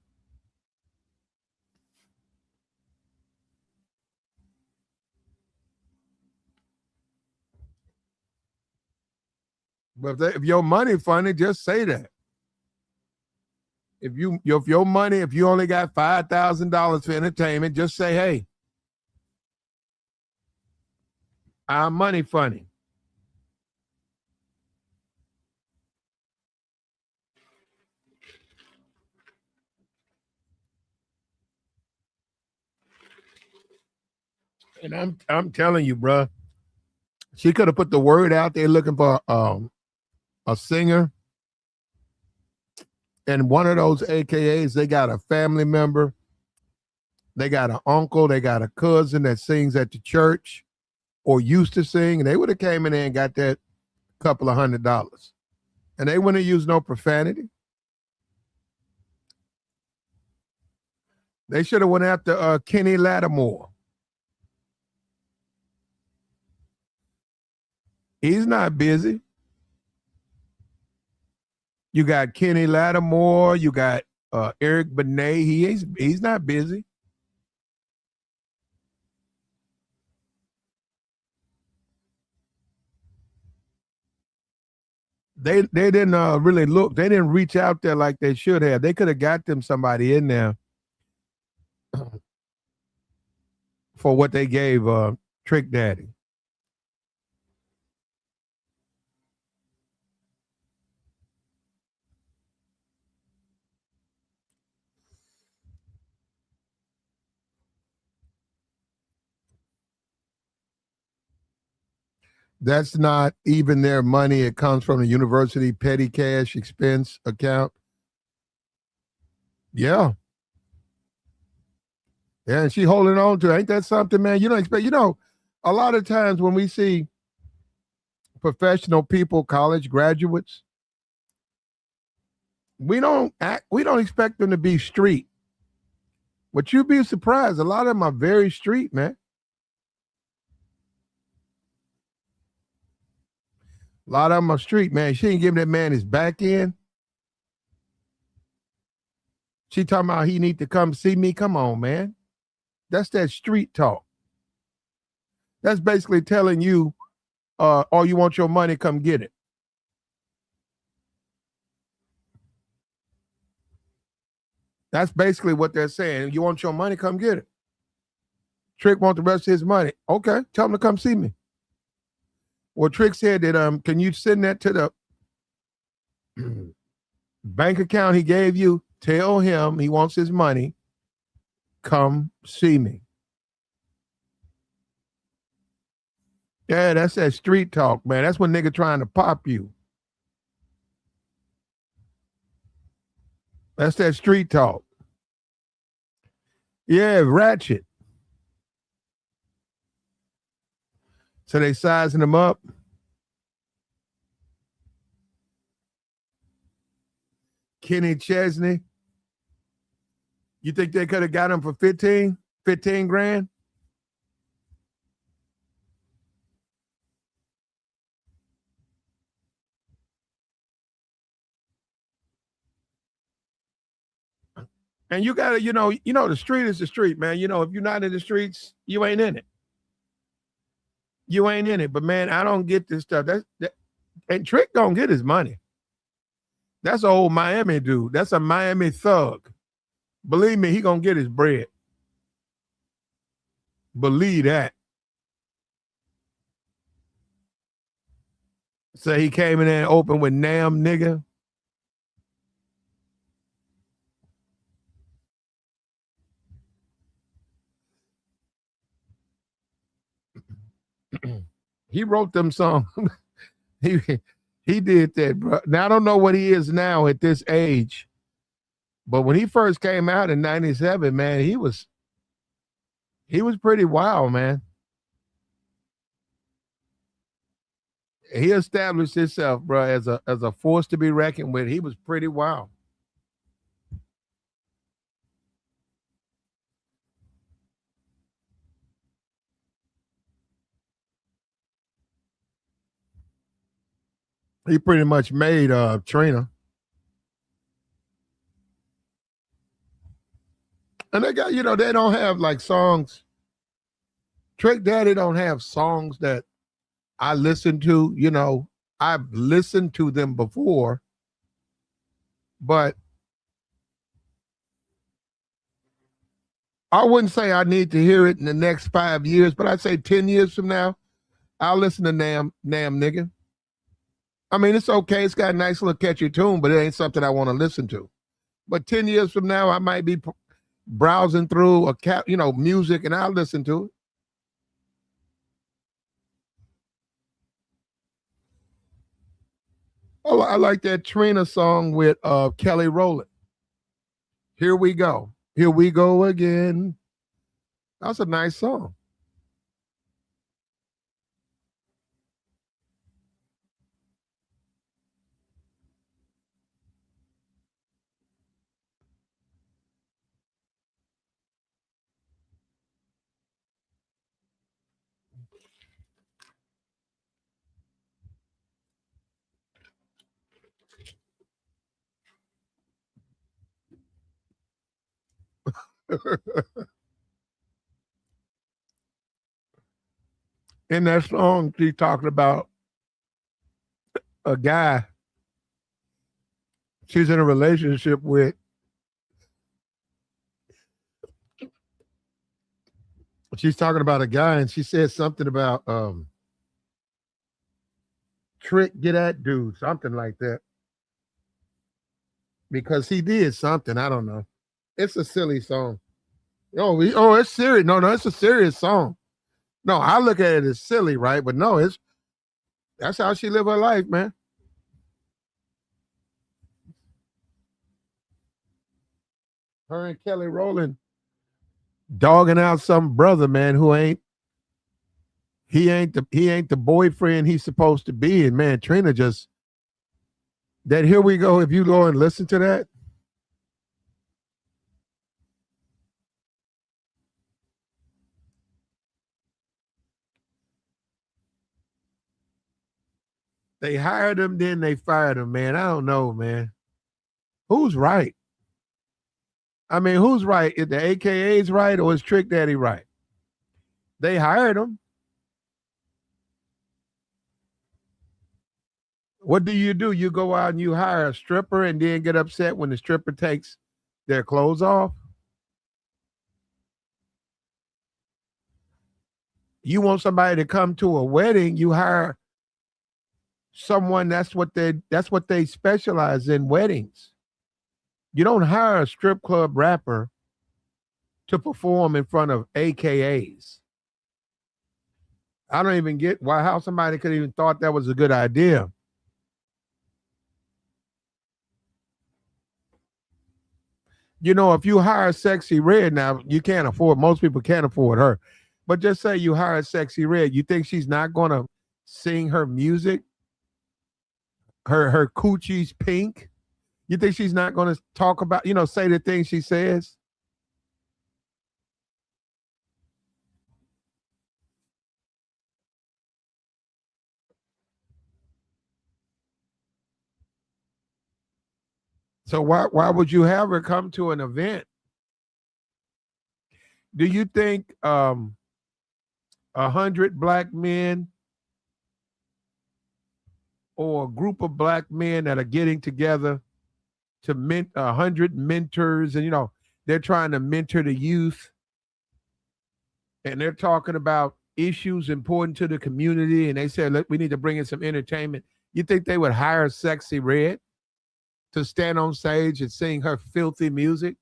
But if your money funny, just say that. If your money, if you only got $5,000 for entertainment, just say, hey, I'm money funny. And I'm telling you, bro, she could have put the word out there looking for a singer. And one of those AKAs, they got a family member, they got an uncle, they got a cousin that sings at the church or used to sing, and they would have came in there and got that couple of $100. And they wouldn't use no profanity. They should have went after Kenny Lattimore. He's not busy. You got Kenny Lattimore. You got Eric Benet. He's not busy. They didn't really look. They didn't reach out there like they should have. They could have got them somebody in there for what they gave Trick Daddy. That's not even their money. It comes from the university petty cash expense account. Yeah. Yeah, and she holding on to it. Ain't that something, man? You don't expect, a lot of times when we see professional people, college graduates, we don't expect them to be street. But you'd be surprised. A lot of them are very street, man. A lot of them are street, man. She ain't giving that man his back end. She talking about he need to come see me. Come on, man. That's that street talk. That's basically telling you, oh, you want your money, come get it. That's basically what they're saying. You want your money, come get it. Trick want the rest of his money. Okay, tell him to come see me. Well, Trick said that can you send that to the bank account he gave you? Tell him he wants his money. Come see me. Yeah, that's that street talk, man. That's when nigga trying to pop you. That's that street talk. Yeah, ratchet. So they sizing him up. Kenny Chesney. You think they could have got him for 15 grand? And you gotta, the street is the street, man. If you're not in the streets, you ain't in it. You ain't in it. But man, I don't get this stuff. And Trick don't get his money. That's an old Miami dude. That's a Miami thug. Believe me, he gonna get his bread. Believe that. So he came in there and opened with Nam nigga. He wrote them songs. he did that, bro. Now I don't know what he is now at this age, but when he first came out in '97, man, he was pretty wild, man. He established himself, bro, as a force to be reckoned with. He was pretty wild. He pretty much made Trina. And they got, they don't have like songs. Trick Daddy don't have songs that I listen to. I've listened to them before, but I wouldn't say I need to hear it in the next 5 years, but I'd say 10 years from now, I'll listen to Nam nigga. I mean, it's okay. It's got a nice little catchy tune, but it ain't something I want to listen to. But 10 years from now, I might be browsing through music and I'll listen to it. I like that Trina song with Kelly Rowland. Here we go. Here we go again. That's a nice song. In that song, she's talking about a guy she's in a relationship with. She's talking about a guy, and she said something about Trick, get that dude, something like that, because he did something. I don't know. It's a silly song. It's serious. No, it's a serious song. No, I look at it as silly, right? But no, it's that's how she live her life, man. Her and Kelly Rowland dogging out some brother, man, who ain't he ain't the boyfriend he's supposed to be. And man, Trina just that here we go. If you go and listen to that, they hired him, then they fired him, man. I don't know, man. Who's right? I mean, who's right? Is the AKA's right or is Trick Daddy right? They hired him. What do? You go out and you hire a stripper and then get upset when the stripper takes their clothes off? You want somebody to come to a wedding, you hire someone that's what they specialize in, weddings. You don't hire a strip club rapper to perform in front of AKAs. I don't even get why how somebody could even thought that was a good idea. If you hire Sexy Red now, you can't afford most people can't afford her. But just say you hire Sexy Red, you think she's not gonna sing her music? Her coochie's pink? You think she's not gonna talk about, say the things she says? So why would you have her come to an event? Do you think 100 black men or a group of black men that are getting together to 100 mentors, and they're trying to mentor the youth, and they're talking about issues important to the community, and they said, look, we need to bring in some entertainment. You think they would hire Sexy Red to stand on stage and sing her filthy music?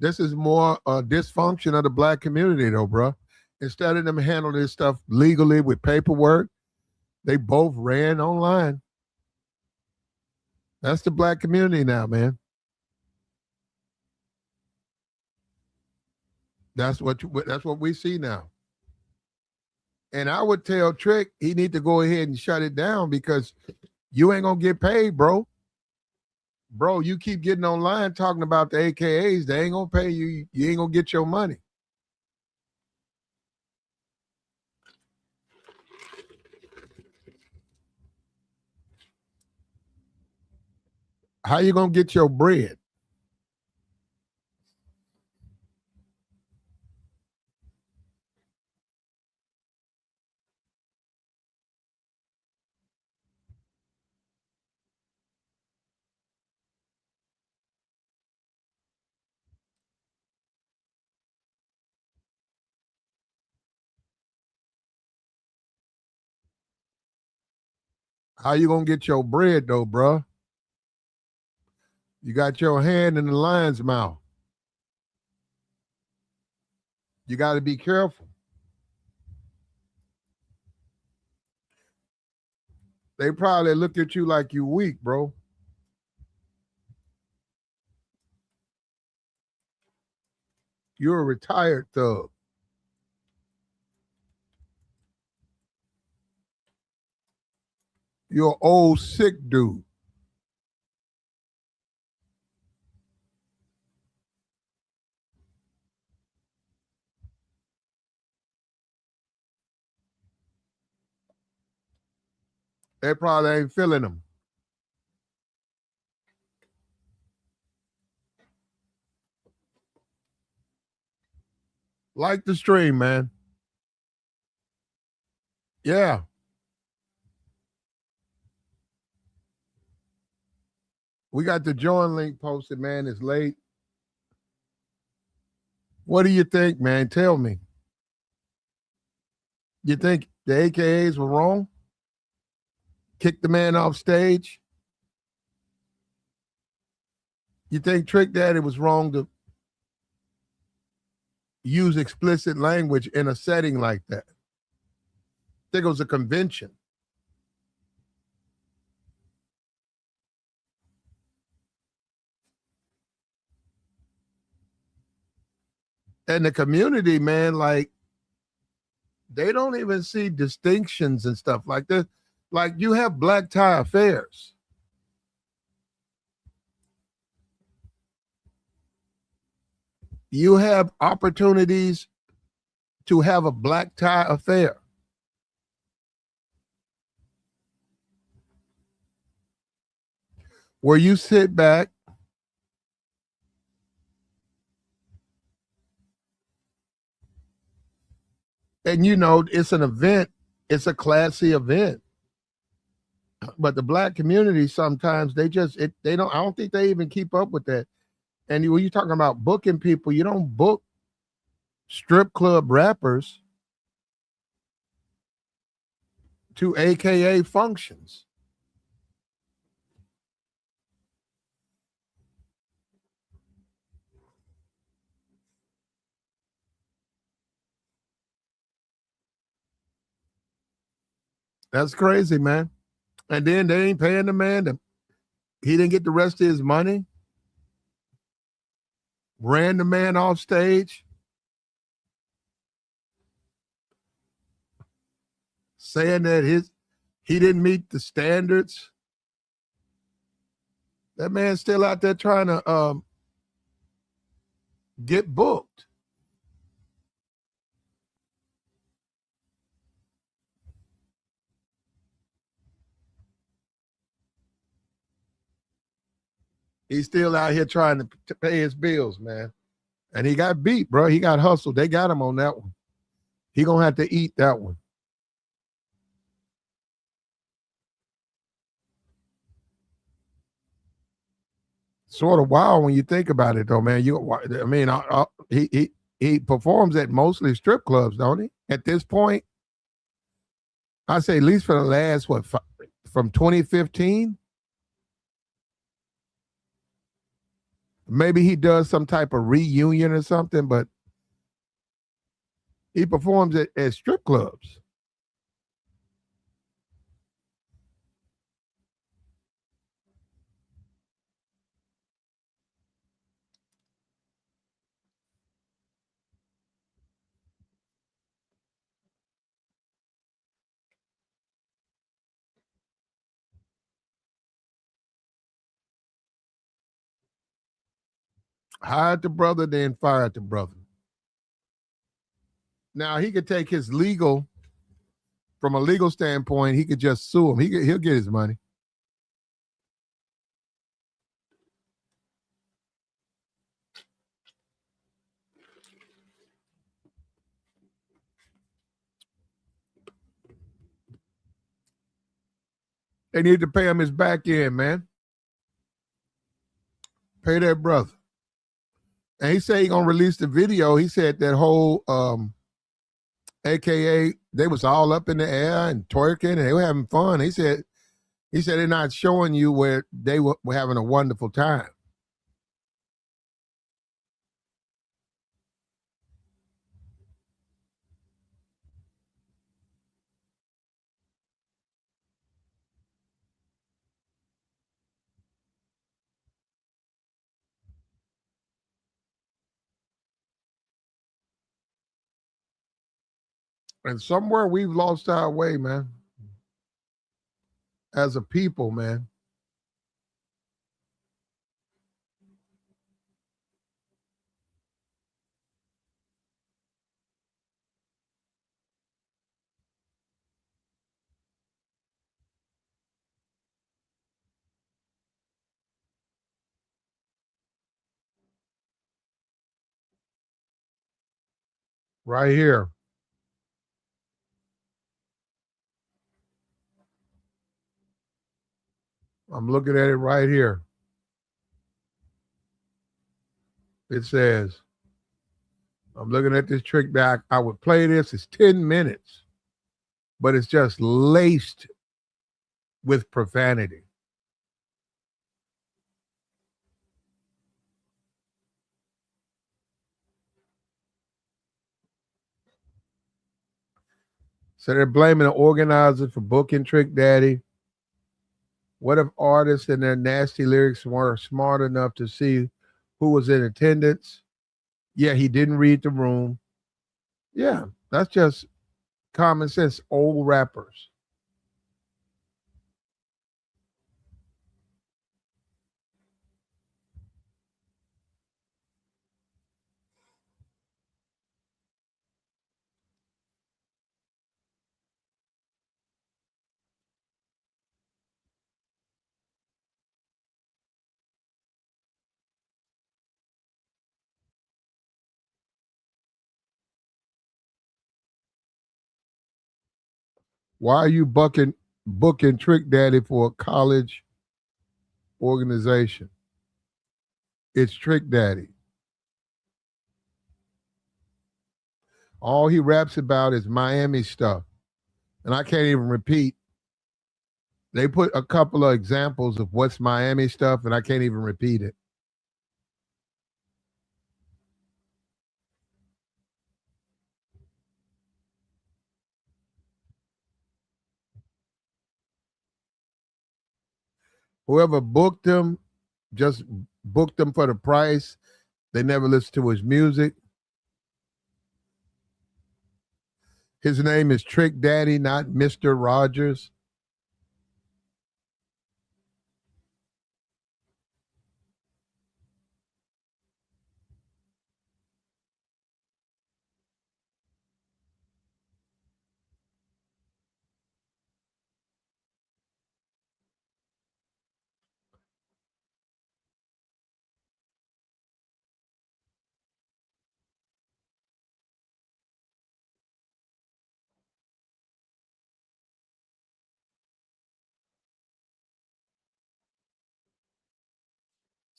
This is more dysfunction of the black community, though, bro. Instead of them handle this stuff legally with paperwork, they both ran online. That's the black community now, man. That's what we see now. And I would tell Trick he need to go ahead and shut it down because you ain't gonna get paid, bro. Bro, you keep getting online talking about the AKAs, they ain't gonna pay you. You ain't gonna get your money. How you gonna get your bread? How you gonna get your bread though, bruh? You got your hand in the lion's mouth. You got to be careful. They probably look at you like you weak, bro. You're a retired thug. You're an old sick dude. They probably ain't feeling them. Like the stream, man. Yeah. We got the join link posted, man. It's late. What do you think, man? Tell me. You think the AKAs were wrong? Kick the man off stage? You think Trick Daddy was wrong to use explicit language in a setting like that? I think it was a convention. And the community, man, like, they don't even see distinctions and stuff like this. Like, you have black tie affairs. You have opportunities to have a black tie affair. Where you sit back and you know it's an event, it's a classy event. But the black community sometimes they don't, I don't think they even keep up with that. And when you're talking about booking people, you don't book strip club rappers to AKA functions. That's crazy, man. And then they ain't paying the man. He didn't get the rest of his money. Ran the man off stage. Saying that he didn't meet the standards. That man's still out there trying to get booked. He's still out here trying to pay his bills, man. And he got beat, bro. He got hustled. They got him on that one. He gonna have to eat that one. Sort of wild when you think about it, though, man. I mean, he performs at mostly strip clubs, don't he? At this point, I say at least for the last from 2015. Maybe he does some type of reunion or something, but he performs at strip clubs. Hired the brother, then fired the brother. Now he could take his legal, from a legal standpoint, he could just sue him. He'll get his money. They need to pay him his back end, man. Pay that brother. And he said he gonna release the video. He said that whole AKA, they was all up in the air and twerking and they were having fun. He said He said they're not showing you where they were having a wonderful time. And somewhere we've lost our way, man, as a people, man. Right here. I'm looking at it right here. It says, I'm looking at this trick back. I would play this. It's 10 minutes, but it's just laced with profanity. So they're blaming the organizers for booking Trick Daddy. What if artists and their nasty lyrics weren't smart enough to see who was in attendance? Yeah, he didn't read the room. Yeah, that's just common sense. Old rappers. Why are you booking Trick Daddy for a college organization? It's Trick Daddy. All he raps about is Miami stuff. And I can't even repeat. They put a couple of examples of what's Miami stuff, and I can't even repeat it. Whoever booked him just booked him for the price. They never listened to his music. His name is Trick Daddy, not Mr. Rogers.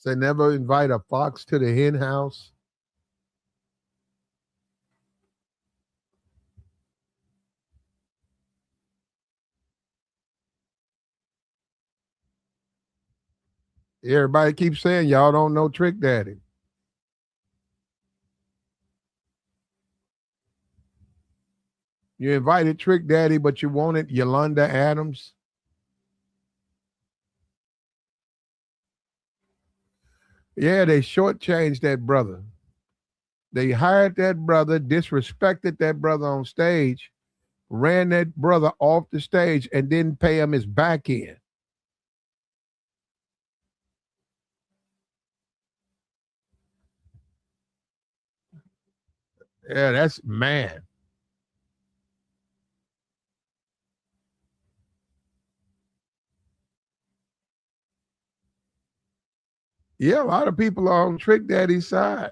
They never invite a fox to the hen house. Everybody keeps saying y'all don't know Trick Daddy. You invited Trick Daddy, but you wanted Yolanda Adams. Yeah, they shortchanged that brother. They hired that brother, disrespected that brother on stage, ran that brother off the stage, and didn't pay him his back end. Yeah, that's man. Yeah, a lot of people are on Trick Daddy's side.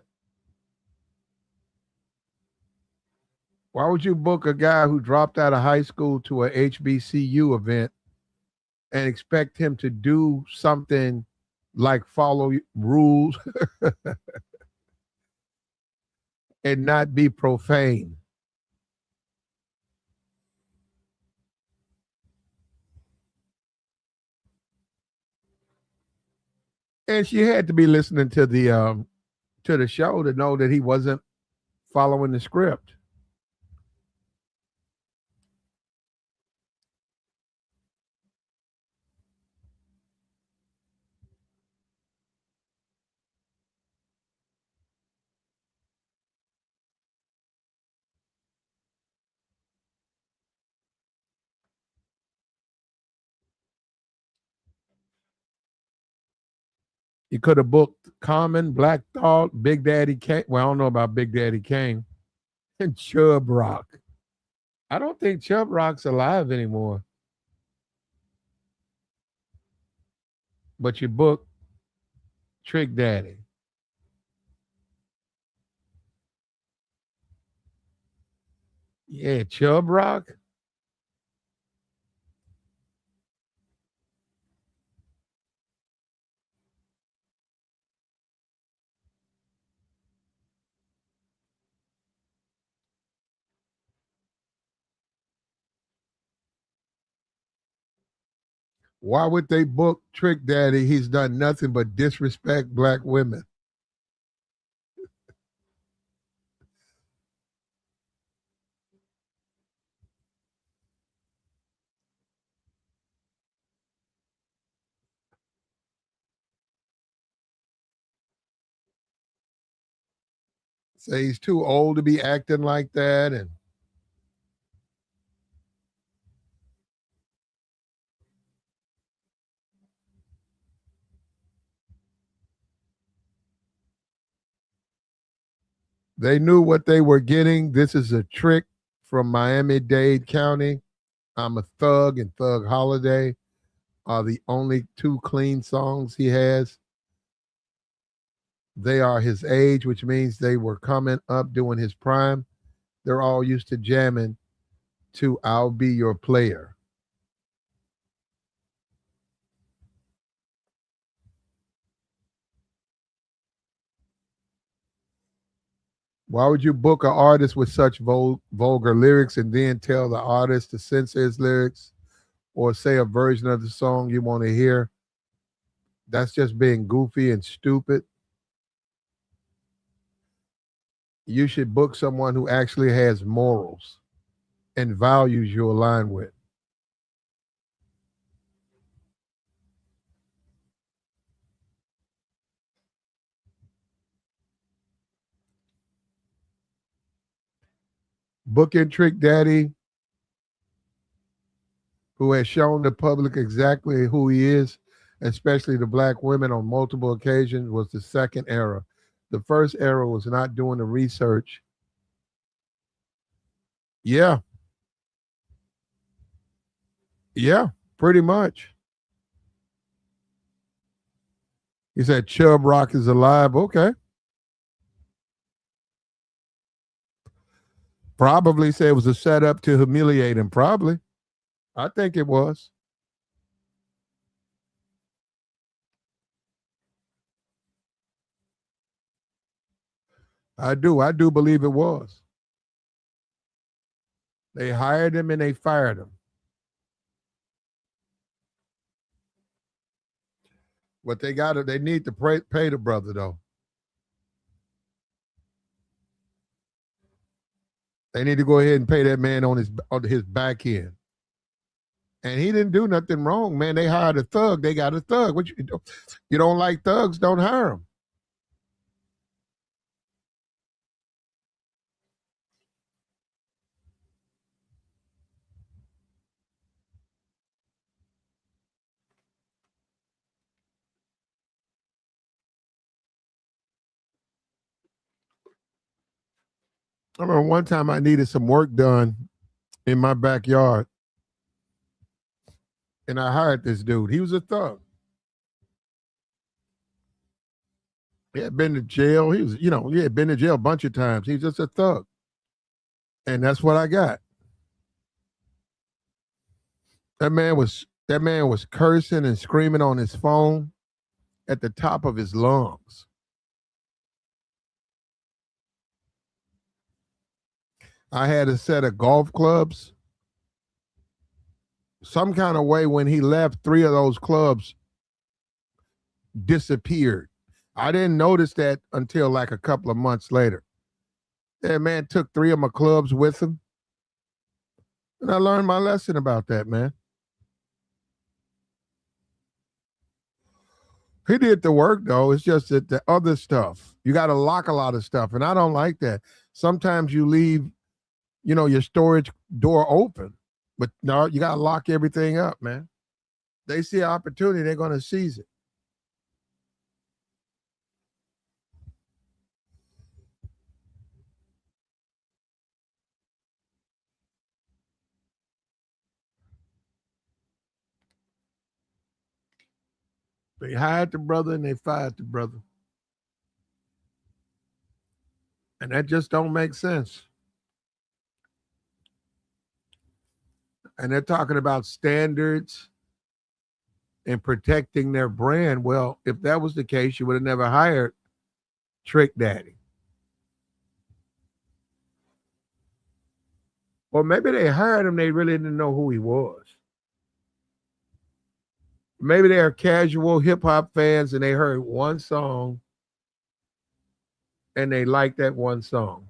Why would you book a guy who dropped out of high school to a HBCU event and expect him to do something like follow rules and not be profane? And she had to be listening to the show to know that he wasn't following the script. You could have booked Common, Black Thought, Big Daddy Kane. Well, I don't know about Big Daddy Kane and Chub Rock. I don't think Chub Rock's alive anymore. But you booked Trick Daddy. Yeah, Chub Rock. Why would they book Trick Daddy? He's done nothing but disrespect black women. Say he's too old to be acting like that. And they knew what they were getting. This is a trick from Miami-Dade County. I'm a Thug and Thug Holiday are the only two clean songs he has. They are his age, which means they were coming up doing his prime. They're all used to jamming to I'll Be Your Player. Why would you book an artist with such vulgar lyrics and then tell the artist to censor his lyrics or say a version of the song you want to hear? That's just being goofy and stupid. You should book someone who actually has morals and values you align with. Booking Trick Daddy, who has shown the public exactly who he is, especially the black women on multiple occasions, was the second error. The first error was not doing the research. Yeah, yeah, pretty much. He said Chub Rock is alive. Okay. Probably said it was a setup to humiliate him. Probably. I think it was. I do. I do believe it was. They hired him and they fired him. But they got to. They need to pay the brother though. They need to go ahead and pay that man on his back end. And he didn't do nothing wrong, man. They hired a thug. They got a thug. You don't like thugs? Don't hire them. I remember one time I needed some work done in my backyard, and I hired this dude. He was a thug. He had been to jail. He had been to jail a bunch of times. He's just a thug. And that's what I got. That man was cursing and screaming on his phone at the top of his lungs. I had a set of golf clubs. Some kind of way when he left, three of those clubs disappeared. I didn't notice that until like a couple of months later. That man took 3 of my clubs with him. And I learned my lesson about that, man. He did the work though. It's just that the other stuff, you got to lock a lot of stuff. And I don't like that. Sometimes you leave, your storage door open, but no, you got to lock everything up, man. They see an opportunity, they're going to seize it. They hired the brother and they fired the brother. And that just don't make sense. And they're talking about standards and protecting their brand. Well, if that was the case, you would have never hired Trick Daddy. Or maybe they hired him, they really didn't know who he was. Maybe they're casual hip hop fans and they heard one song and they liked that one song.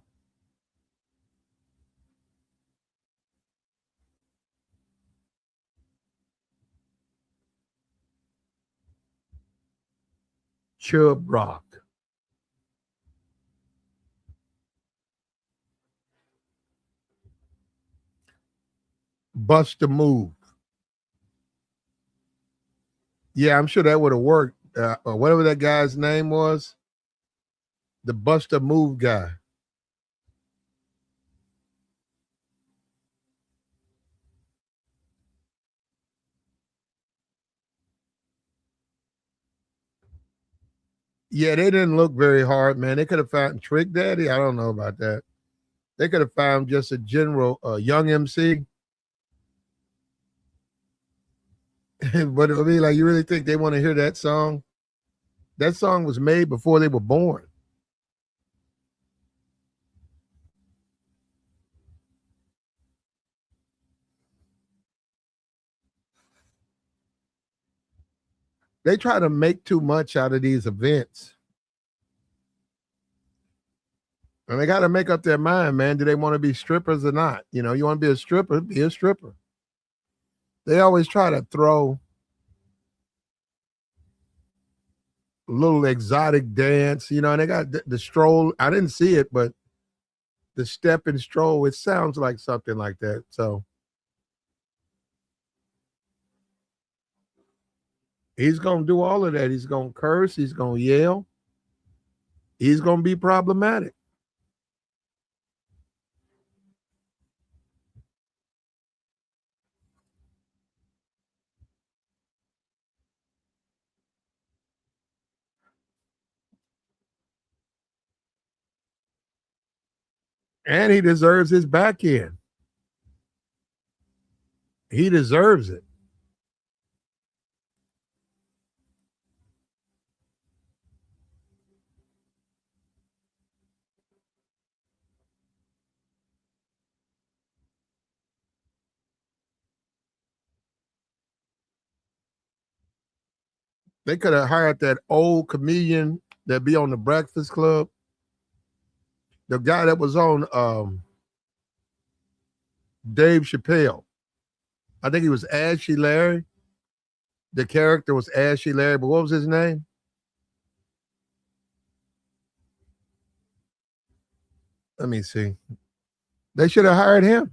Chub Rock. Bust a Move. Yeah, I'm sure that would have worked. Or whatever that guy's name was, the Bust a Move guy. Yeah, they didn't look very hard, man. They could have found Trick Daddy. I don't know about that. They could have found just a general young MC. But I mean, like, you really think they want to hear that song? That song was made before they were born. They try to make too much out of these events. And they got to make up their mind, man. Do they want to be strippers or not? You want to be a stripper, be a stripper. They always try to throw a little exotic dance, and they got the stroll. I didn't see it, but the step and stroll, it sounds like something like that. So he's going to do all of that. He's going to curse. He's going to yell. He's going to be problematic. And he deserves his back end. He deserves it. They could have hired that old comedian that be on the Breakfast Club. The guy that was on Dave Chappelle. I think he was Ashy Larry. The character was Ashy Larry, but what was his name? Let me see. They should have hired him.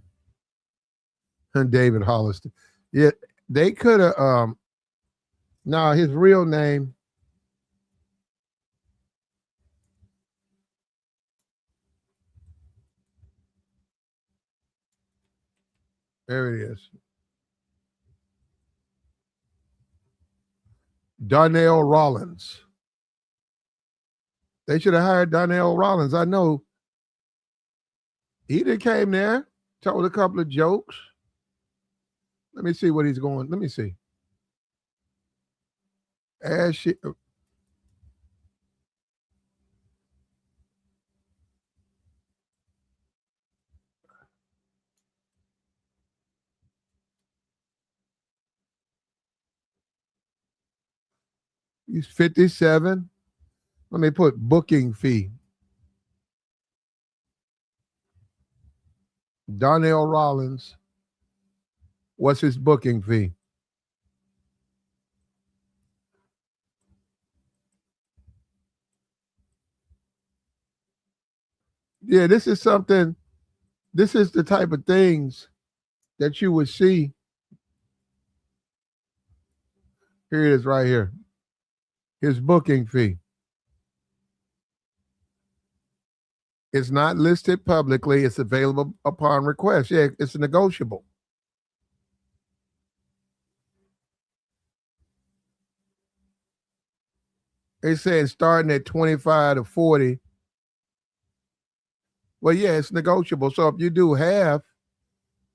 And David Hollister. Yeah, they could have no, his real name. There it is. Donnell Rollins. They should have hired Donnell Rollins. I know he did came there, told a couple of jokes. Let me see what he's going. Let me see. Ash. He's 57. Let me put booking fee. Donnell Rollins. What's his booking fee? Yeah, this is something, this is the type of things that you would see. Here it is right here. His booking fee. It's not listed publicly. It's available upon request. Yeah, it's negotiable. They said starting at 25 to 40. Well, yeah, it's negotiable. So if you do half,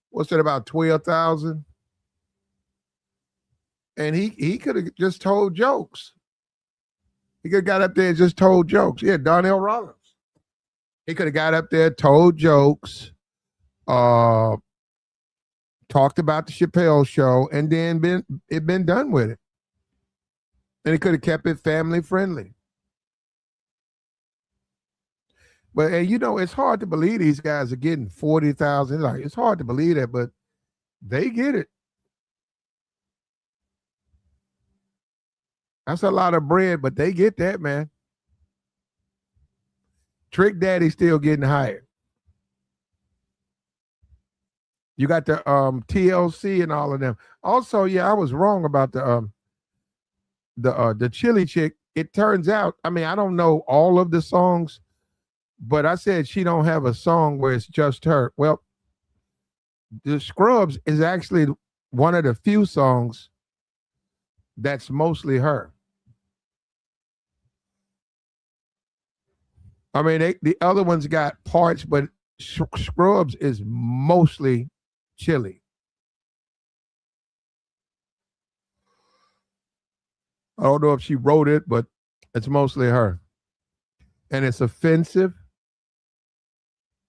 what's that, about 12,000? And he could have just told jokes. He could have got up there and just told jokes. Yeah, Donnell Rollins. He could have got up there, told jokes, uh, talked about the Chappelle show, and then been done with it. And he could have kept it family friendly. But and you know, it's hard to believe these guys are getting 40,000. Like, it's hard to believe that, but they get it. That's a lot of bread, but they get that, man. Trick Daddy's still getting hired. You got the TLC and all of them. Also, yeah, I was wrong about the chili chick. It turns out, I mean, I don't know all of the songs, but I said she don't have a song where it's just her. Well, the Scrubs is actually one of the few songs that's mostly her. I mean, the other ones got parts, but Scrubs is mostly chili. I don't know if she wrote it, but it's mostly her. And it's offensive.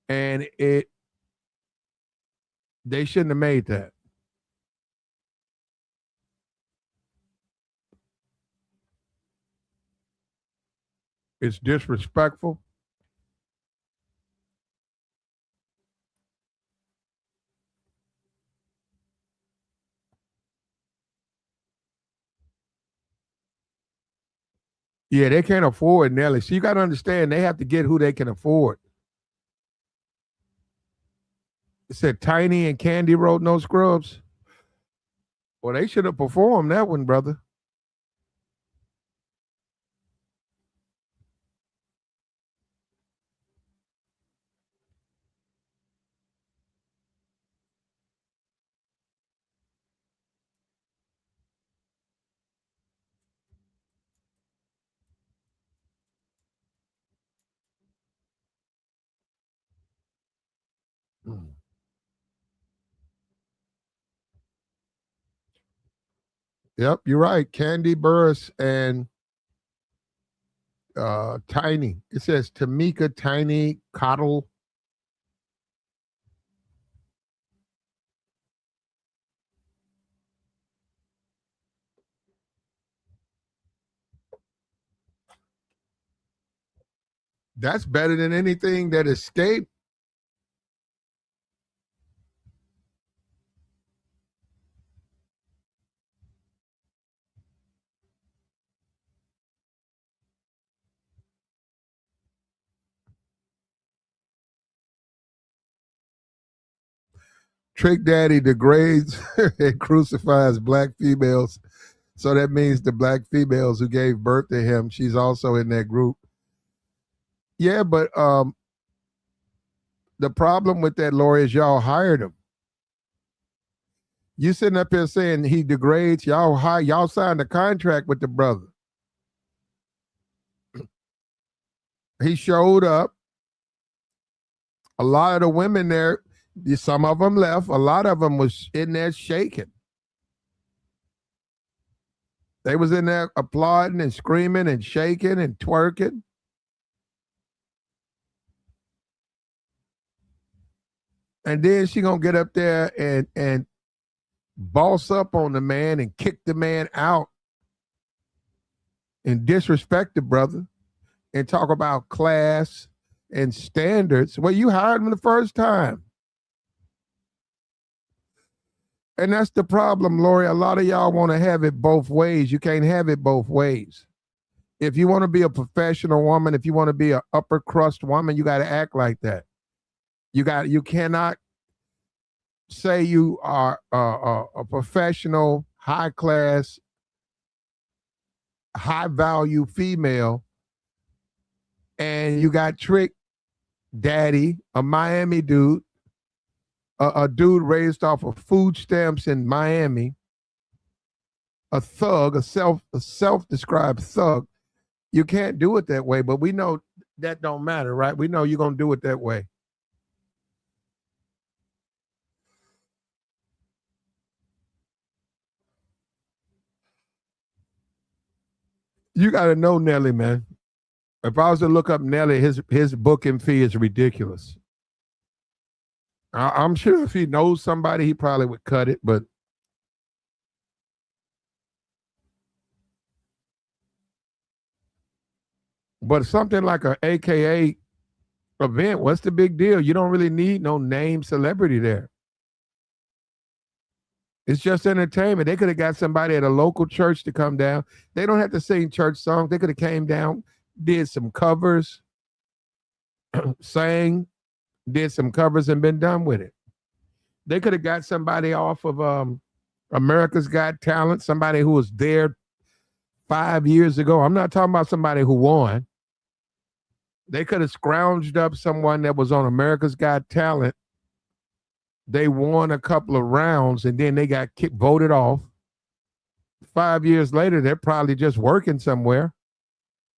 And they shouldn't have made that. It's disrespectful. Yeah, they can't afford Nelly. So you got to understand, they have to get who they can afford. It said Tiny and Candy wrote No Scrubs. Well, they should have performed that one, brother. Yep, you're right. Candy Burris and Tiny. It says Tamika Tiny Cottle. That's better than anything that escaped. Trick Daddy degrades and crucifies black females. So that means the black females who gave birth to him, she's also in that group. Yeah, but the problem with that, Lori, is y'all hired him. You sitting up here saying he degrades, y'all signed a contract with the brother. He showed up. A lot of the women there, some of them left. A lot of them was in there shaking. They was in there applauding and screaming and shaking and twerking. And then she gonna get up there and boss up on the man and kick the man out. and disrespect the brother and talk about class and standards. Well, you hired him the first time. And that's the problem, Lori. A lot of y'all want to have it both ways. You can't have it both ways. If you want to be a professional woman, if you want to be an upper crust woman, you got to act like that. You cannot say you are a professional, high class, high value female, and you got Trick Daddy, a Miami dude, a dude raised off of food stamps in Miami, a thug, a self-described thug. You can't do it that way, but we know that don't matter, right? We know you're gonna do it that way. You got to know Nelly, man. If I was to look up Nelly, his booking fee is ridiculous. I'm sure if he knows somebody, he probably would cut it, but something like a AKA event, what's the big deal? You don't really need no name celebrity there. It's just entertainment. They could have got somebody at a local church to come down. They don't have to sing church songs. They could have came down, did some covers, sang, did some covers, and been done with it. They could have got somebody off of America's Got Talent, somebody who was there 5 years ago. I'm not talking about somebody who won. They could have scrounged up someone that was on America's Got Talent. They won a couple of rounds and then they got voted off. 5 years later, they're probably just working somewhere.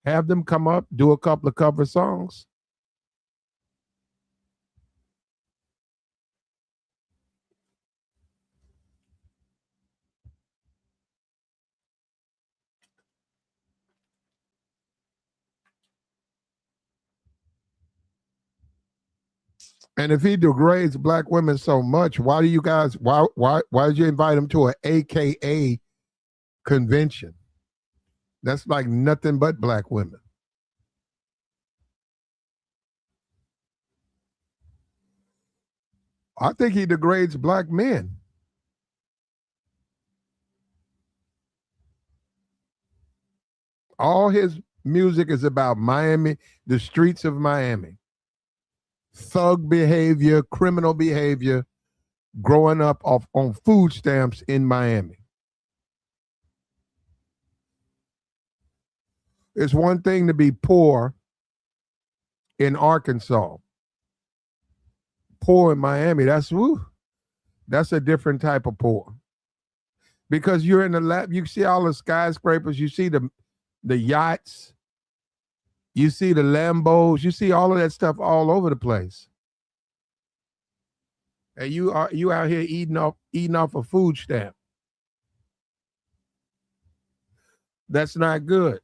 Have them come up, do a couple of cover songs. And if he degrades black women so much, why do you guys why did you invite him to an AKA convention? That's like nothing but black women. I think he degrades black men. All his music is about Miami, the streets of Miami. Thug behavior, criminal behavior, growing up on food stamps in Miami. It's one thing to be poor in Arkansas. Poor in Miami, that's a different type of poor. Because you're in the lab, you see all the skyscrapers, you see the yachts, you see the Lambos, you see all of that stuff all over the place. And you out here eating off a food stamp. That's not good.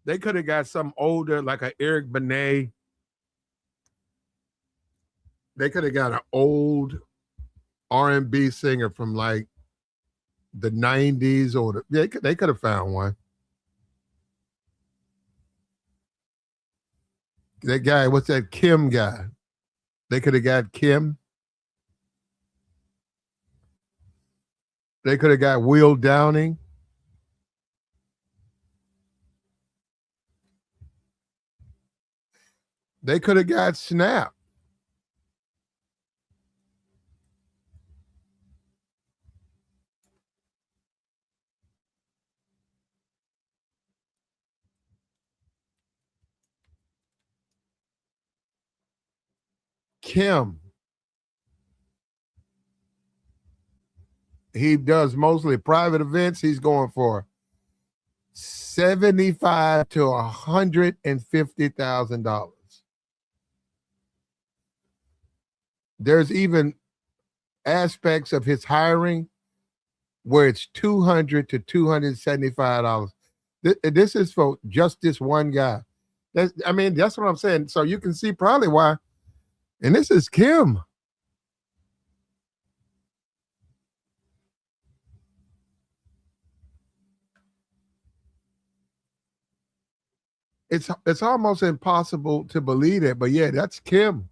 They could have got some older, like a Eric Benet. They could have got an old R&B singer from like the 90s or they could have found one. That guy, what's that Kim guy? They could have got Kim. They could have got Will Downing. They could have got Snap. Kim. He does mostly private events. He's going for $75,000 to $150,000. There's even aspects of his hiring where it's $200 to $275. This is for just this one guy. I mean, that's what I'm saying. So you can see probably why. And this is Kim. It's almost impossible to believe it, but yeah, that's Kim.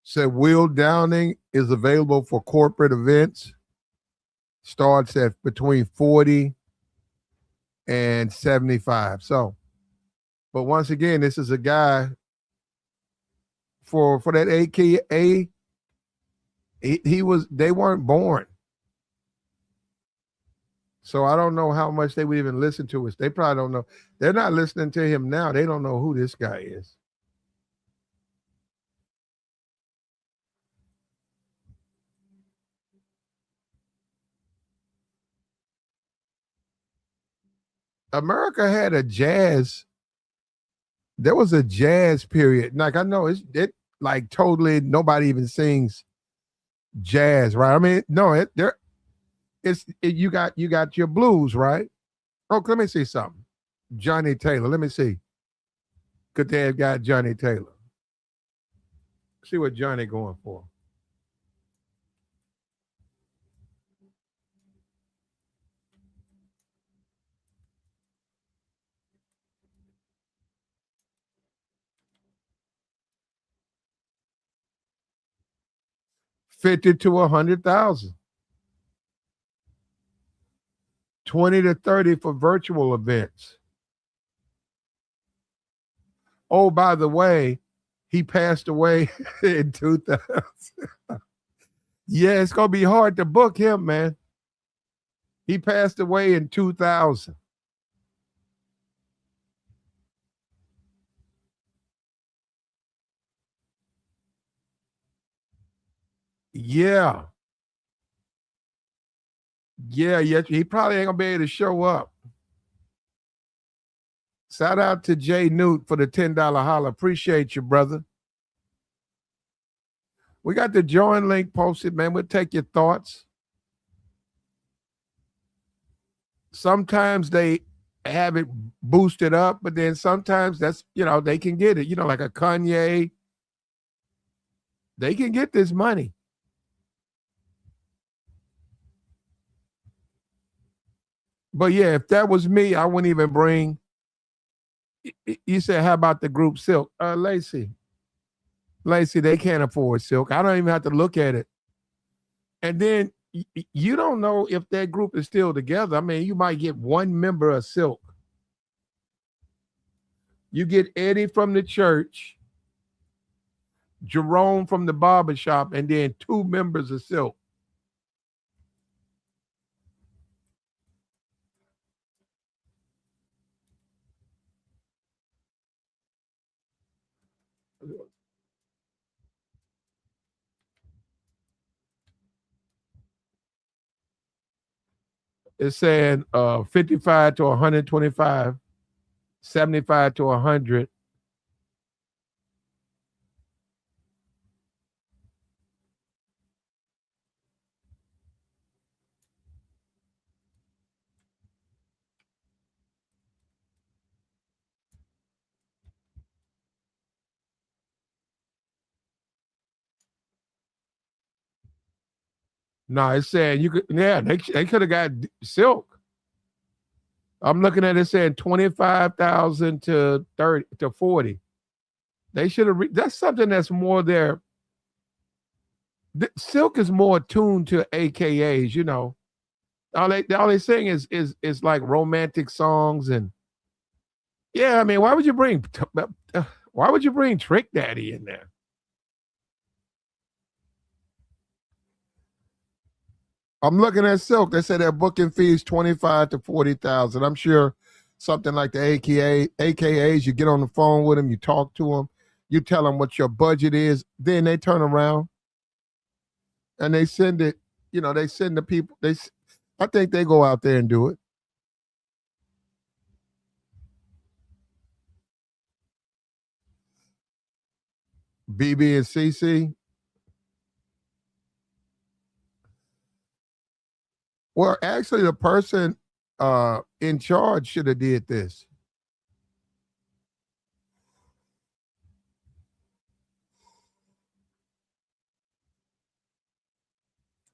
Said Will Downing is available for corporate events. Starts at between 40 and 75. So, but once again, this is a guy for that AKA. He was, they weren't born. So I don't know how much they would even listen to us. They probably don't know. They're not listening to him now. They don't know who this guy is. America had a jazz. There was a jazz period. Like I know it like totally nobody even sings jazz, right? I mean, no, you got your blues, right? Oh, let me see something. Johnny Taylor. Let me see. Could they have got Johnny Taylor? See what Johnny going for. $50,000 to $100,000. 20 to 30 for virtual events. Oh, by the way, he passed away in 2000. Yeah, it's gonna be hard to book him, man. He passed away in 2000. Yeah. Yeah, yeah. He probably ain't gonna be able to show up. Shout out to Jay Newt for the $10 holler. Appreciate you, brother. We got the join link posted, man. We'll take your thoughts. Sometimes they have it boosted up, but then sometimes that's, they can get it. Like a Kanye, they can get this money. But yeah, if that was me, I wouldn't even bring. You said, how about the group Silk? Lacey, they can't afford Silk. I don't even have to look at it. And then you don't know if that group is still together. I mean, you might get one member of Silk. You get Eddie from the church, Jerome from the barbershop, and then two members of Silk. It's saying 55 to 125, 75 to 100. No, it's saying you could. Yeah, they could have got Silk. I'm looking at it saying 25,000 to 30 to 40. They should have. That's something that's more there. Silk is more tuned to AKAs. All they sing is like romantic songs and yeah. I mean, why would you bring Trick Daddy in there? I'm looking at Silk. They said their booking fees 25 to 40,000. I'm sure something like the AKAs. You get on the phone with them, you talk to them. You tell them what your budget is, then they turn around and they send it. They send the people. I think they go out there and do it. BB and CC. Well, actually, the person in charge should have did this.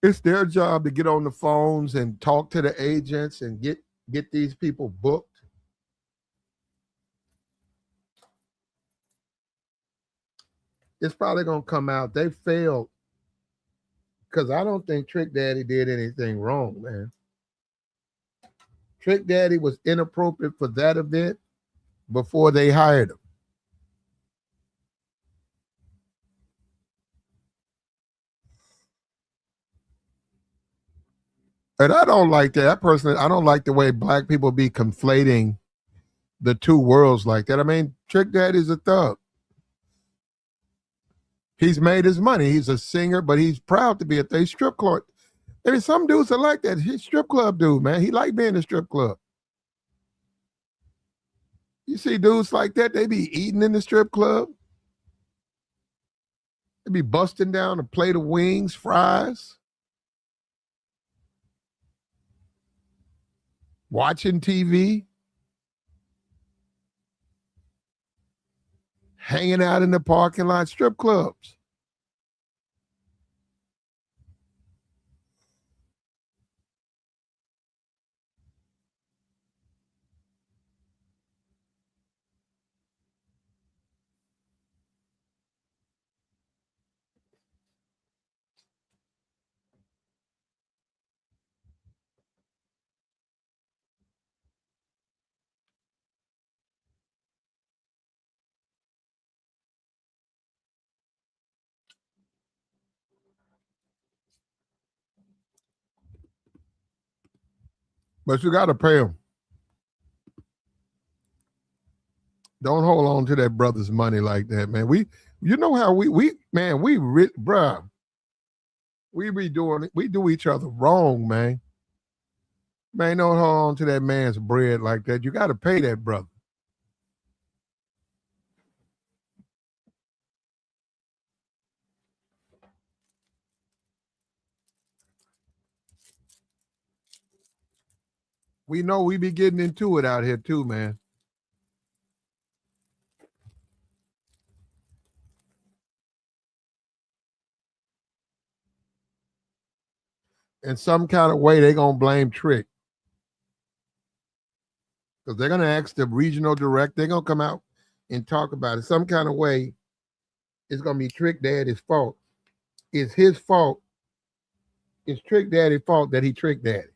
It's their job to get on the phones and talk to the agents and get these people booked. It's probably gonna come out they failed because I don't think Trick Daddy did anything wrong, man. Trick Daddy was inappropriate for that event before they hired him. And I don't like that. Personally, I don't like the way black people be conflating the two worlds like that. I mean, Trick Daddy's a thug. He's made his money. He's a singer, but he's proud to be at the strip club. I mean, some dudes are like that. He's strip club dude, man. He like being in a strip club. You see dudes like that, they be eating in the strip club. They be busting down a plate of wings, fries, watching TV, hanging out in the parking lot, strip clubs. But you got to pay them. Don't hold on to that brother's money like that, man. You know how bruh, we be doing it. We do each other wrong, man. Man, don't hold on to that man's bread like that. You got to pay that brother. We know we be getting into it out here too, man. In some kind of way, they gonna blame Trick because they're gonna ask the regional director. They're gonna come out and talk about it. Some kind of way, it's gonna be Trick Daddy's fault. It's his fault. It's Trick Daddy's fault that he tricked Daddy.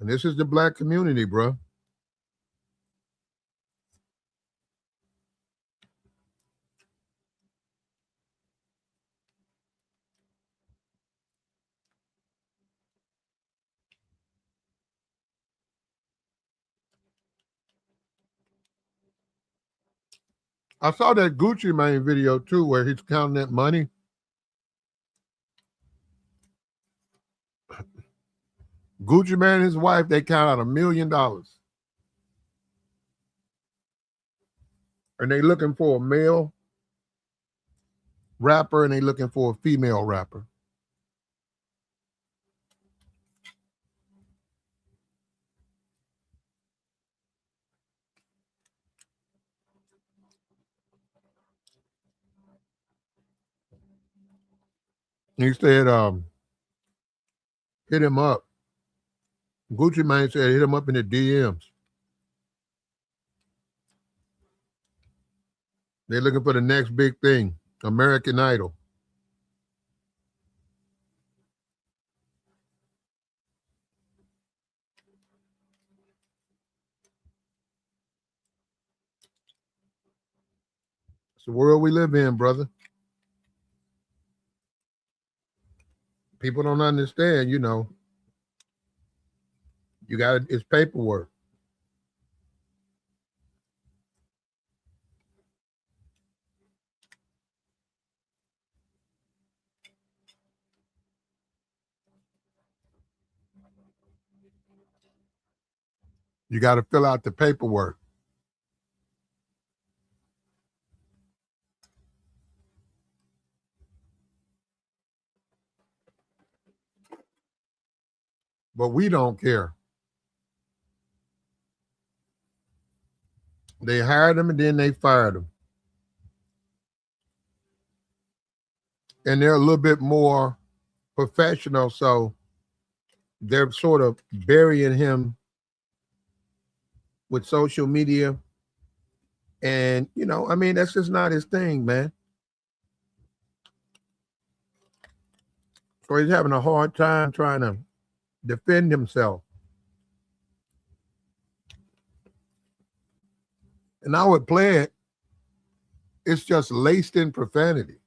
And this is the black community, bro. I saw that Gucci Mane video too, where he's counting that money. Gucci Mane and his wife, they count out $1 million. And they looking for a male rapper and they looking for a female rapper. He said, hit him up. Gucci Mane said, hit him up in the DMs. They're looking for the next big thing, American Idol. It's the world we live in, brother. People don't understand, you got it's paperwork. You got to fill out the paperwork. But we don't care. They hired them and then they fired them. And they're a little bit more professional, so they're sort of burying him with social media. And, that's just not his thing, man. So he's having a hard time trying to defend himself. And I would play it. It's just laced in profanity.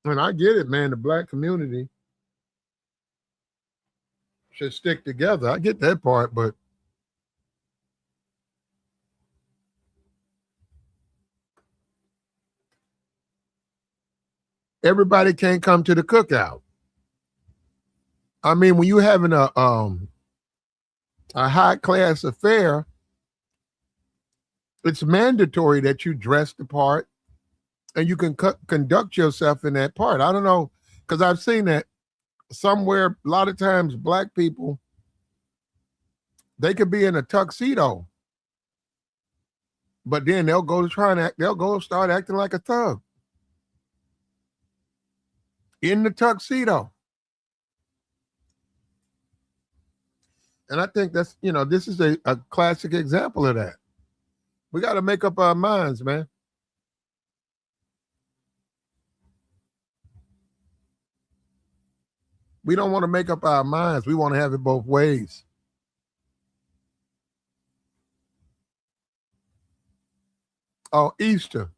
And I get it, man. The black community should stick together. I get that part, but everybody can't come to the cookout. I mean, when you're having a high class affair, it's mandatory that you dress the part and you can conduct yourself in that part. I don't know, because I've seen that somewhere. A lot of times, black people, they could be in a tuxedo, but then they'll go to try and act. They'll go start acting like a thug in the tuxedo. And I think that's, this is a classic example of that. We got to make up our minds, man. We don't want to make up our minds. We want to have it both ways. Oh, Easter.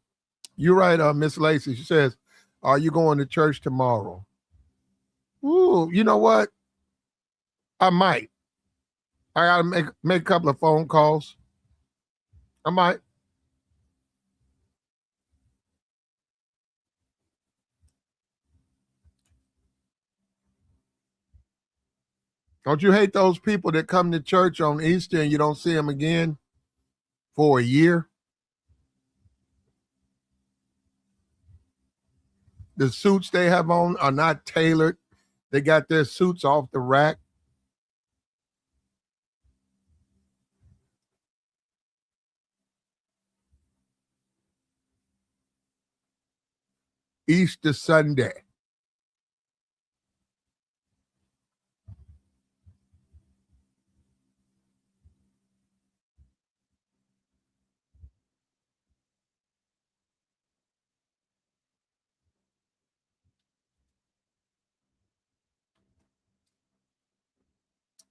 You're right, Miss Lacey. She says, are you going to church tomorrow? Ooh, you know what? I might. I gotta make a couple of phone calls. I might. Don't you hate those people that come to church on Easter and you don't see them again for a year? The suits they have on are not tailored. They got their suits off the rack. Easter Sunday.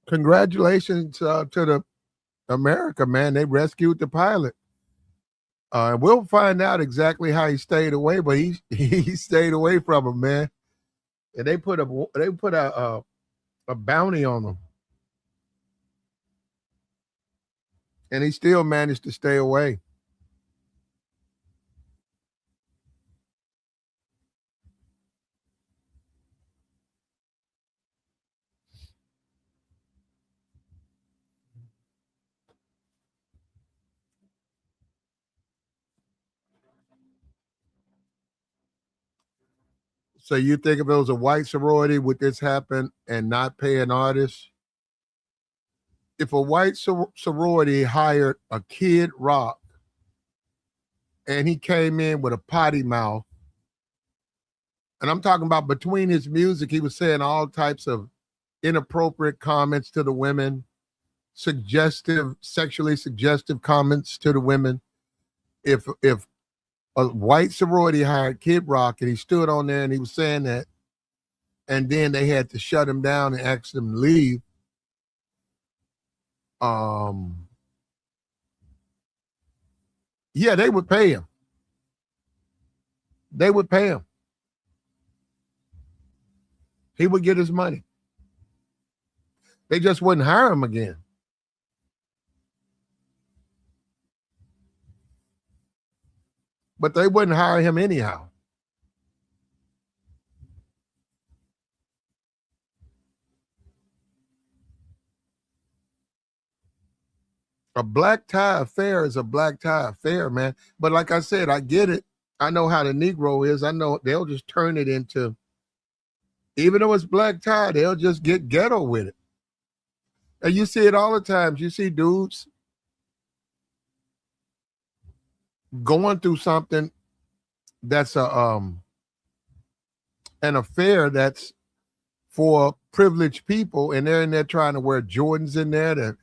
Congratulations to the America, man. They rescued the pilot. We'll find out exactly how he stayed away, but he stayed away from him, man. And they put a bounty on him, and he still managed to stay away. So you think if it was a white sorority, would this happen and not pay an artist? if a white sorority hired a Kid Rock and he came in with a potty mouth, and I'm talking about between his music, he was saying all types of inappropriate comments to the women, sexually suggestive comments to the women. If a white sorority hired Kid Rock and he stood on there and he was saying that, and then they had to shut him down and ask him to leave, yeah, they would pay him. They would pay him. He would get his money. They just wouldn't hire him again. But they wouldn't hire him anyhow. A black tie affair is a black tie affair, man. But like I said, I get it. I know how the Negro is. I know they'll just turn it into, even though it's black tie, they'll just get ghetto with it. And you see it all the time. You see dudes going through something that's an affair that's for privileged people, and they're in there trying to wear Jordans in there. That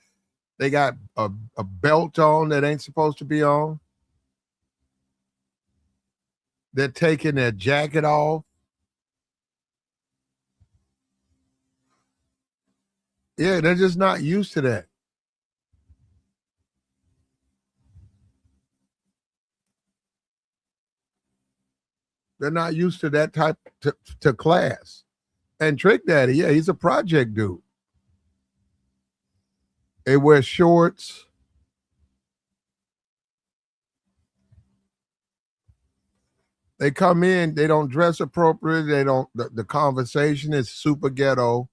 they got a belt on that ain't supposed to be on. They're taking their jacket off. Yeah, they're just not used to that. They're not used to that type to class. And Trick Daddy, yeah, he's a project dude. They wear shorts. They come in, they don't dress appropriate. They don't, the conversation is super ghetto.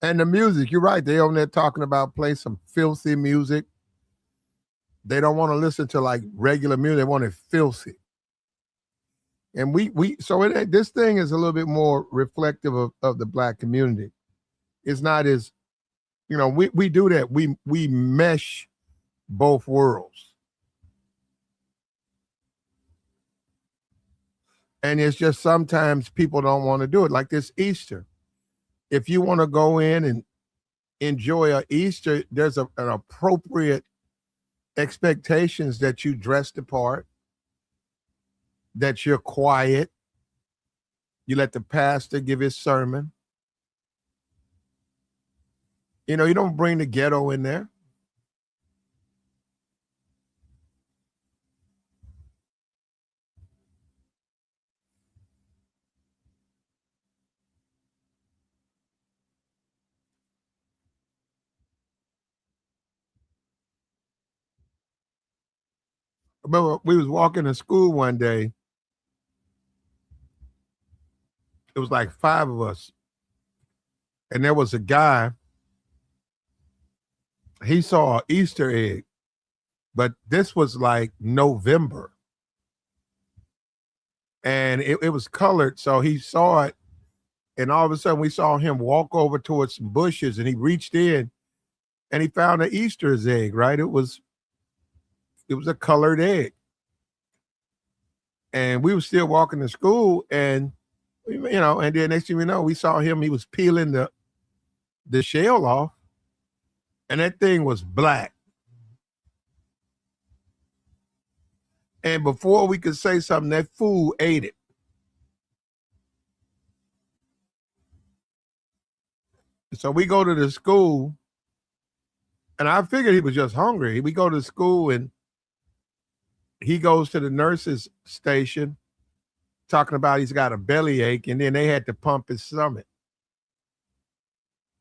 And the music, you're right. They on there talking about play some filthy music. They don't want to listen to like regular music. They want it filthy. And this thing is a little bit more reflective of the black community. It's not as, we do that. We mesh both worlds. And it's just sometimes people don't want to do it. Like this Easter. If you want to go in and enjoy a Easter, there's an appropriate expectations that you dress the part, that you're quiet, you let the pastor give his sermon. You don't bring the ghetto in there. I remember we was walking to school one day. It was like 5 of us. And there was a guy, he saw an Easter egg, but this was like November. And it was colored. So he saw it. And all of a sudden we saw him walk over towards some bushes, and he reached in and he found an Easter egg, right? It was a colored egg. And we were still walking to school, and and then next thing we know, we saw him, he was peeling the shell off, and that thing was black. And before we could say something, that fool ate it. So we go to the school, and I figured he was just hungry. We go to school, and he goes to the nurse's station talking about he's got a belly ache, and then they had to pump his stomach.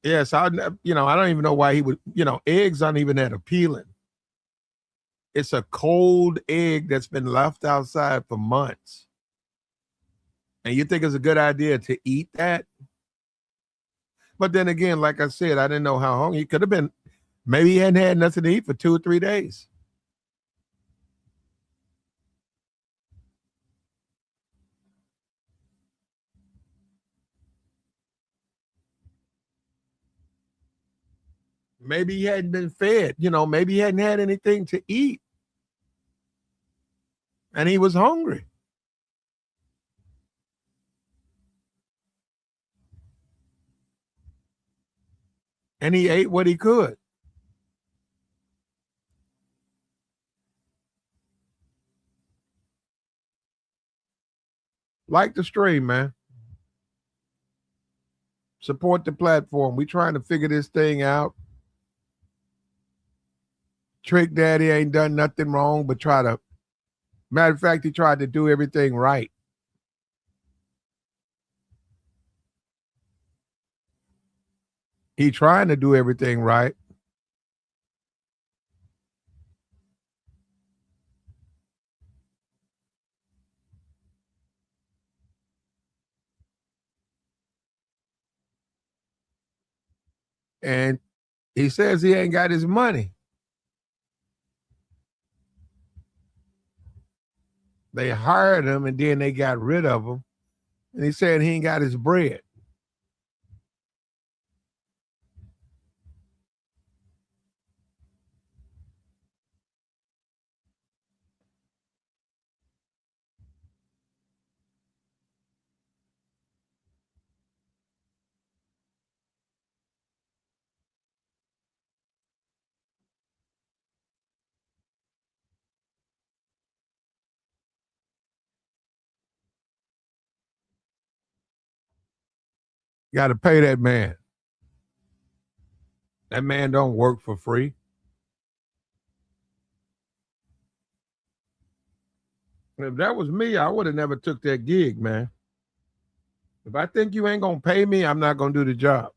Yes, I don't even know why he would, eggs aren't even that appealing. It's a cold egg that's been left outside for months. And you think it's a good idea to eat that? But then again, like I said, I didn't know how hungry he could have been. Maybe he hadn't had nothing to eat for 2 or 3 days. Maybe he hadn't been fed. Maybe he hadn't had anything to eat. And he was hungry. And he ate what he could. Like the stream, man. Support the platform. We trying to figure this thing out. Trick Daddy ain't done nothing wrong, but matter of fact, he tried to do everything right. He trying to do everything right. And he says he ain't got his money. They hired him and then they got rid of him. And he said he ain't got his bread. You got to pay that man. That man don't work for free. If that was me, I would have never took that gig, man. If I think you ain't going to pay me, I'm not going to do the job.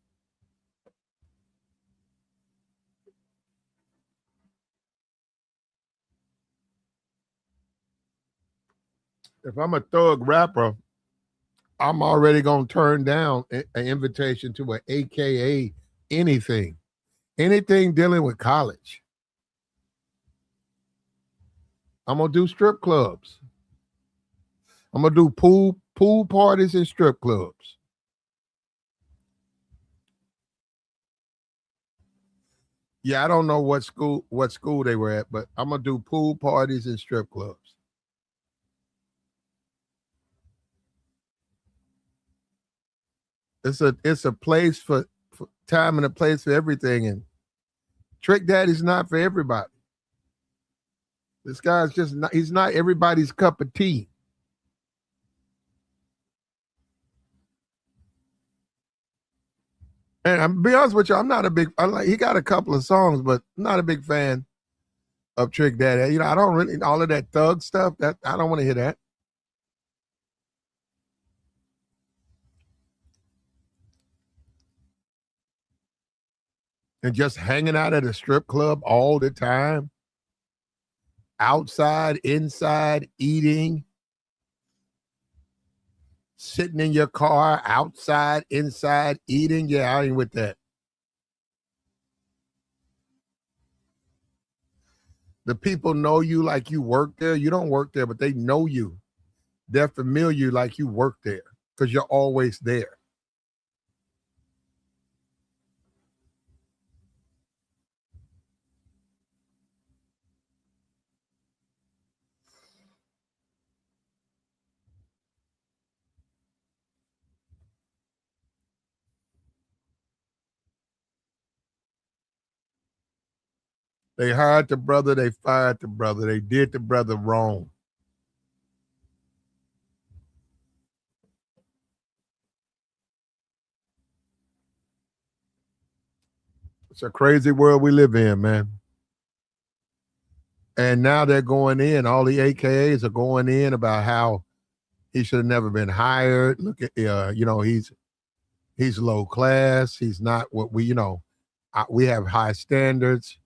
If I'm a thug rapper, I'm already going to turn down an invitation to an AKA anything dealing with college. I'm going to do strip clubs. I'm going to do pool parties and strip clubs. Yeah, I don't know what school they were at, but I'm going to do pool parties and strip clubs. It's a place for time and a place for everything, and Trick Daddy's not for everybody. This guy's he's not everybody's cup of tea. And I'm be honest with you, he got a couple of songs, but I'm not a big fan of Trick Daddy. I don't really all of that thug stuff. That I don't want to hear that. And just hanging out at a strip club all the time, outside, inside, eating, sitting in your car, outside, inside, eating. Yeah, I ain't with that. The people know you like you work there. You don't work there, but they know you. They're familiar like you work there because you're always there. They hired the brother, they fired the brother, they did the brother wrong. It's a crazy world we live in, man. And now they're going in. All the AKAs are going in about how he should have never been hired. Look at, he's low class. He's not what we have high standards.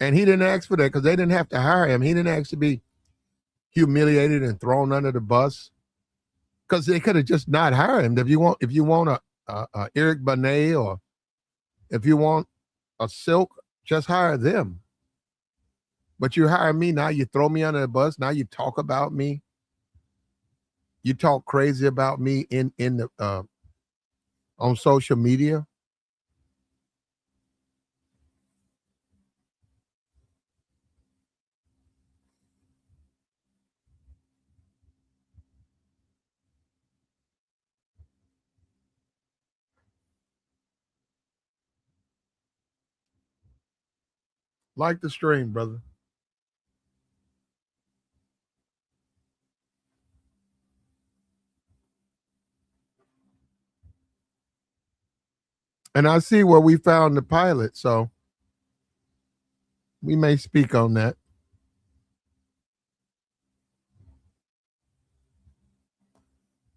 And he didn't ask for that because they didn't have to hire him. He didn't ask to be humiliated and thrown under the bus because they could have just not hired him. If you want a Eric Benet or if you want a Silk, just hire them. But you hire me now, you throw me under the bus. Now you talk about me. You talk crazy about me in the on social media. Like the stream, brother. And I see where we found the pilot, so we may speak on that.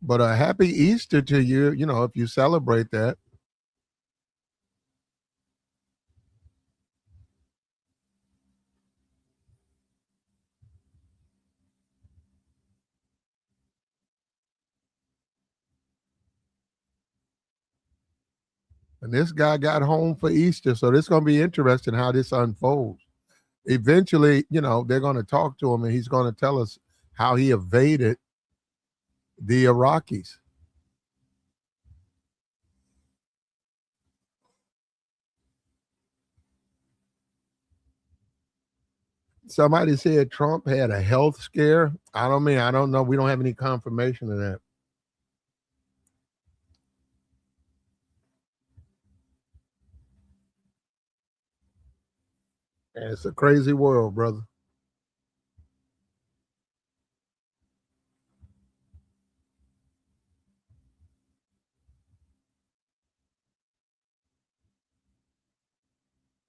But a happy Easter to you, if you celebrate that. And this guy got home for Easter, so this is going to be interesting how this unfolds. Eventually, they're going to talk to him and he's going to tell us how he evaded the Iraqis. Somebody said Trump had a health scare. I don't know. We don't have any confirmation of that. And it's a crazy world, brother.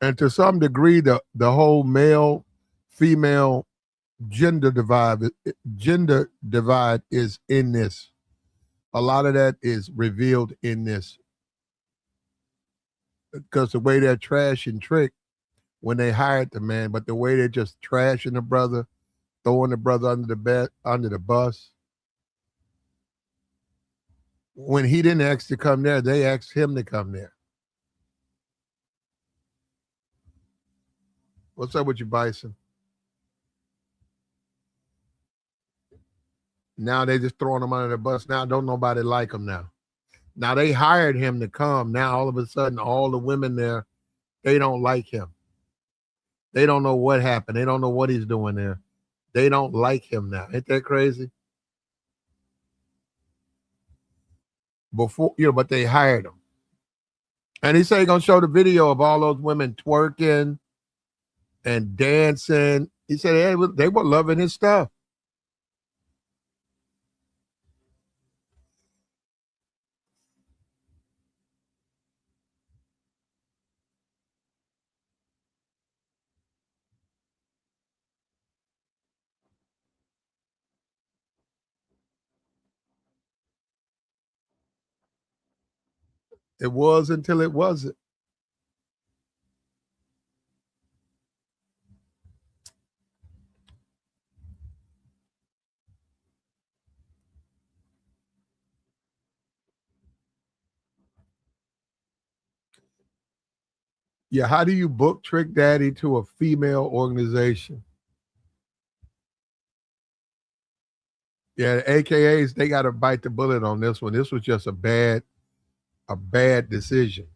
And to some degree, the whole male female gender divide is in this. A lot of that is revealed in this, because the way they're trash and trick when they hired the man, but the way they're just trashing the brother, throwing the brother under the bed, under the bus. When he didn't ask to come there, they asked him to come there. What's up with you, Bison? Now they just throwing him under the bus. Now don't nobody like him now. Now they hired him to come. Now all of a sudden, all the women there, they don't like him. They don't know what happened. They don't know what he's doing there. They don't like him now. Ain't that crazy? Before, but they hired him. And he said he's gonna show the video of all those women twerking and dancing. He said they were loving his stuff. It was until it wasn't. Yeah, how do you book Trick Daddy to a female organization? Yeah, the AKAs, they got to bite the bullet on this one. This was just a bad decision.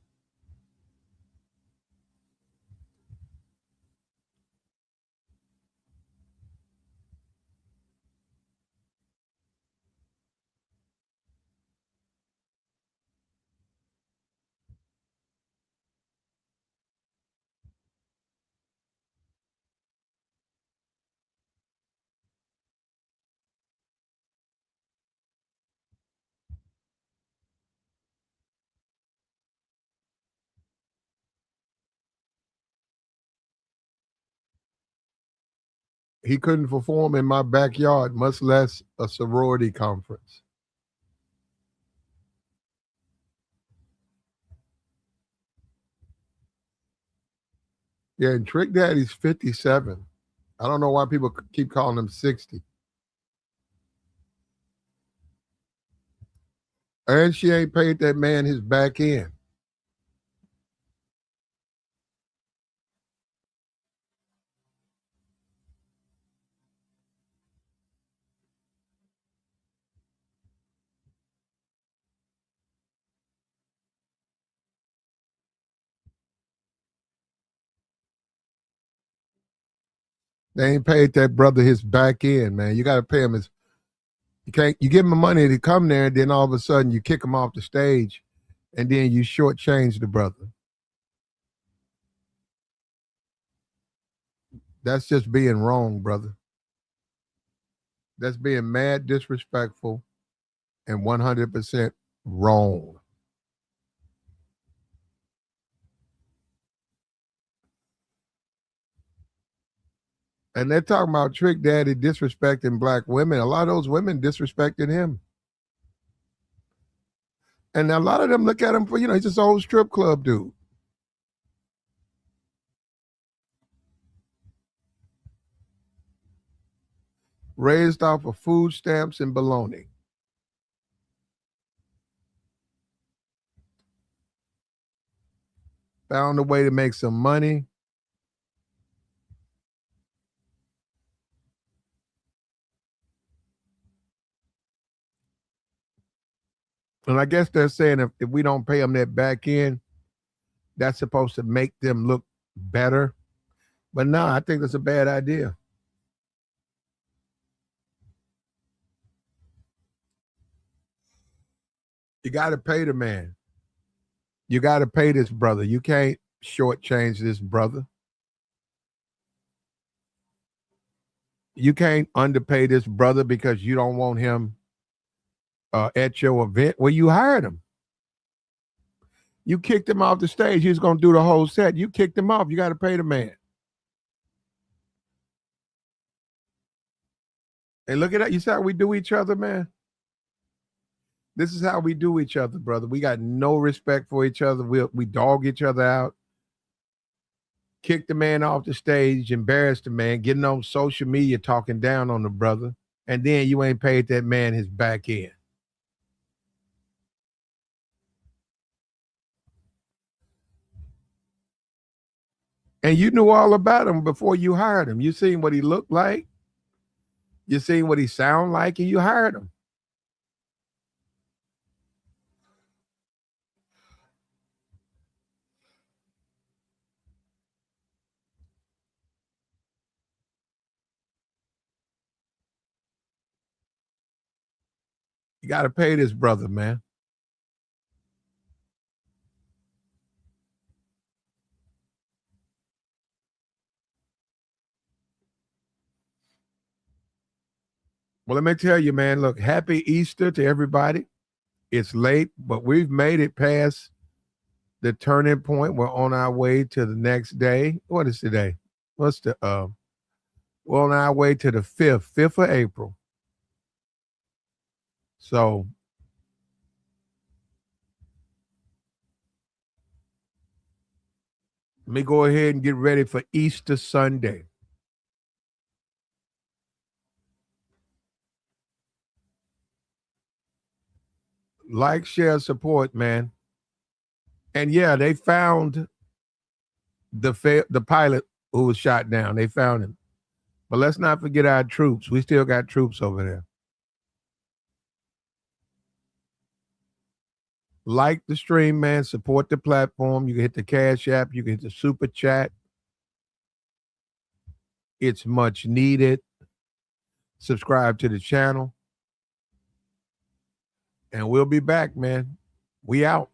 He couldn't perform in my backyard, much less a sorority conference. Yeah, and Trick Daddy's 57. I don't know why people keep calling him 60. And she ain't paid that man his back end. They ain't paid that brother his back end, man. You got to pay him his. You give him the money to come there, and then all of a sudden you kick him off the stage, and then you shortchange the brother. That's just being wrong, brother. That's being mad, disrespectful, and 100% wrong. And they're talking about Trick Daddy disrespecting black women. A lot of those women disrespected him. And a lot of them look at him for, he's just an old strip club dude. Raised off of food stamps and bologna. Found a way to make some money. And I guess they're saying if we don't pay them that back end, that's supposed to make them look better. But no, I think that's a bad idea. You got to pay the man. You got to pay this brother. You can't shortchange this brother. You can't underpay this brother because you don't want him at your event. Well, you hired him. You kicked him off the stage. He was going to do the whole set. You kicked him off. You got to pay the man. And look at that. You see how we do each other, man? This is how we do each other, brother. We got no respect for each other. We dog each other out. Kick the man off the stage, embarrass the man, getting on social media talking down on the brother, and then you ain't paid that man his back end. And you knew all about him before you hired him. You seen what he looked like. You seen what he sound like, and you hired him. You got to pay this brother, man. Well, let me tell you, man, look, happy Easter to everybody. It's late, but we've made it past the turning point. We're on our way to the next day. What is today? What's the we're on our way to the 5th of April. So let me go ahead and get ready for Easter Sunday. Like, share, support, man. And yeah, they found the pilot who was shot down. They found him. But let's not forget our troops. We still got troops over there. Like the stream, man. Support the platform. You can hit the Cash App. You can hit the Super Chat. It's much needed. Subscribe to the channel. And we'll be back, man. We out.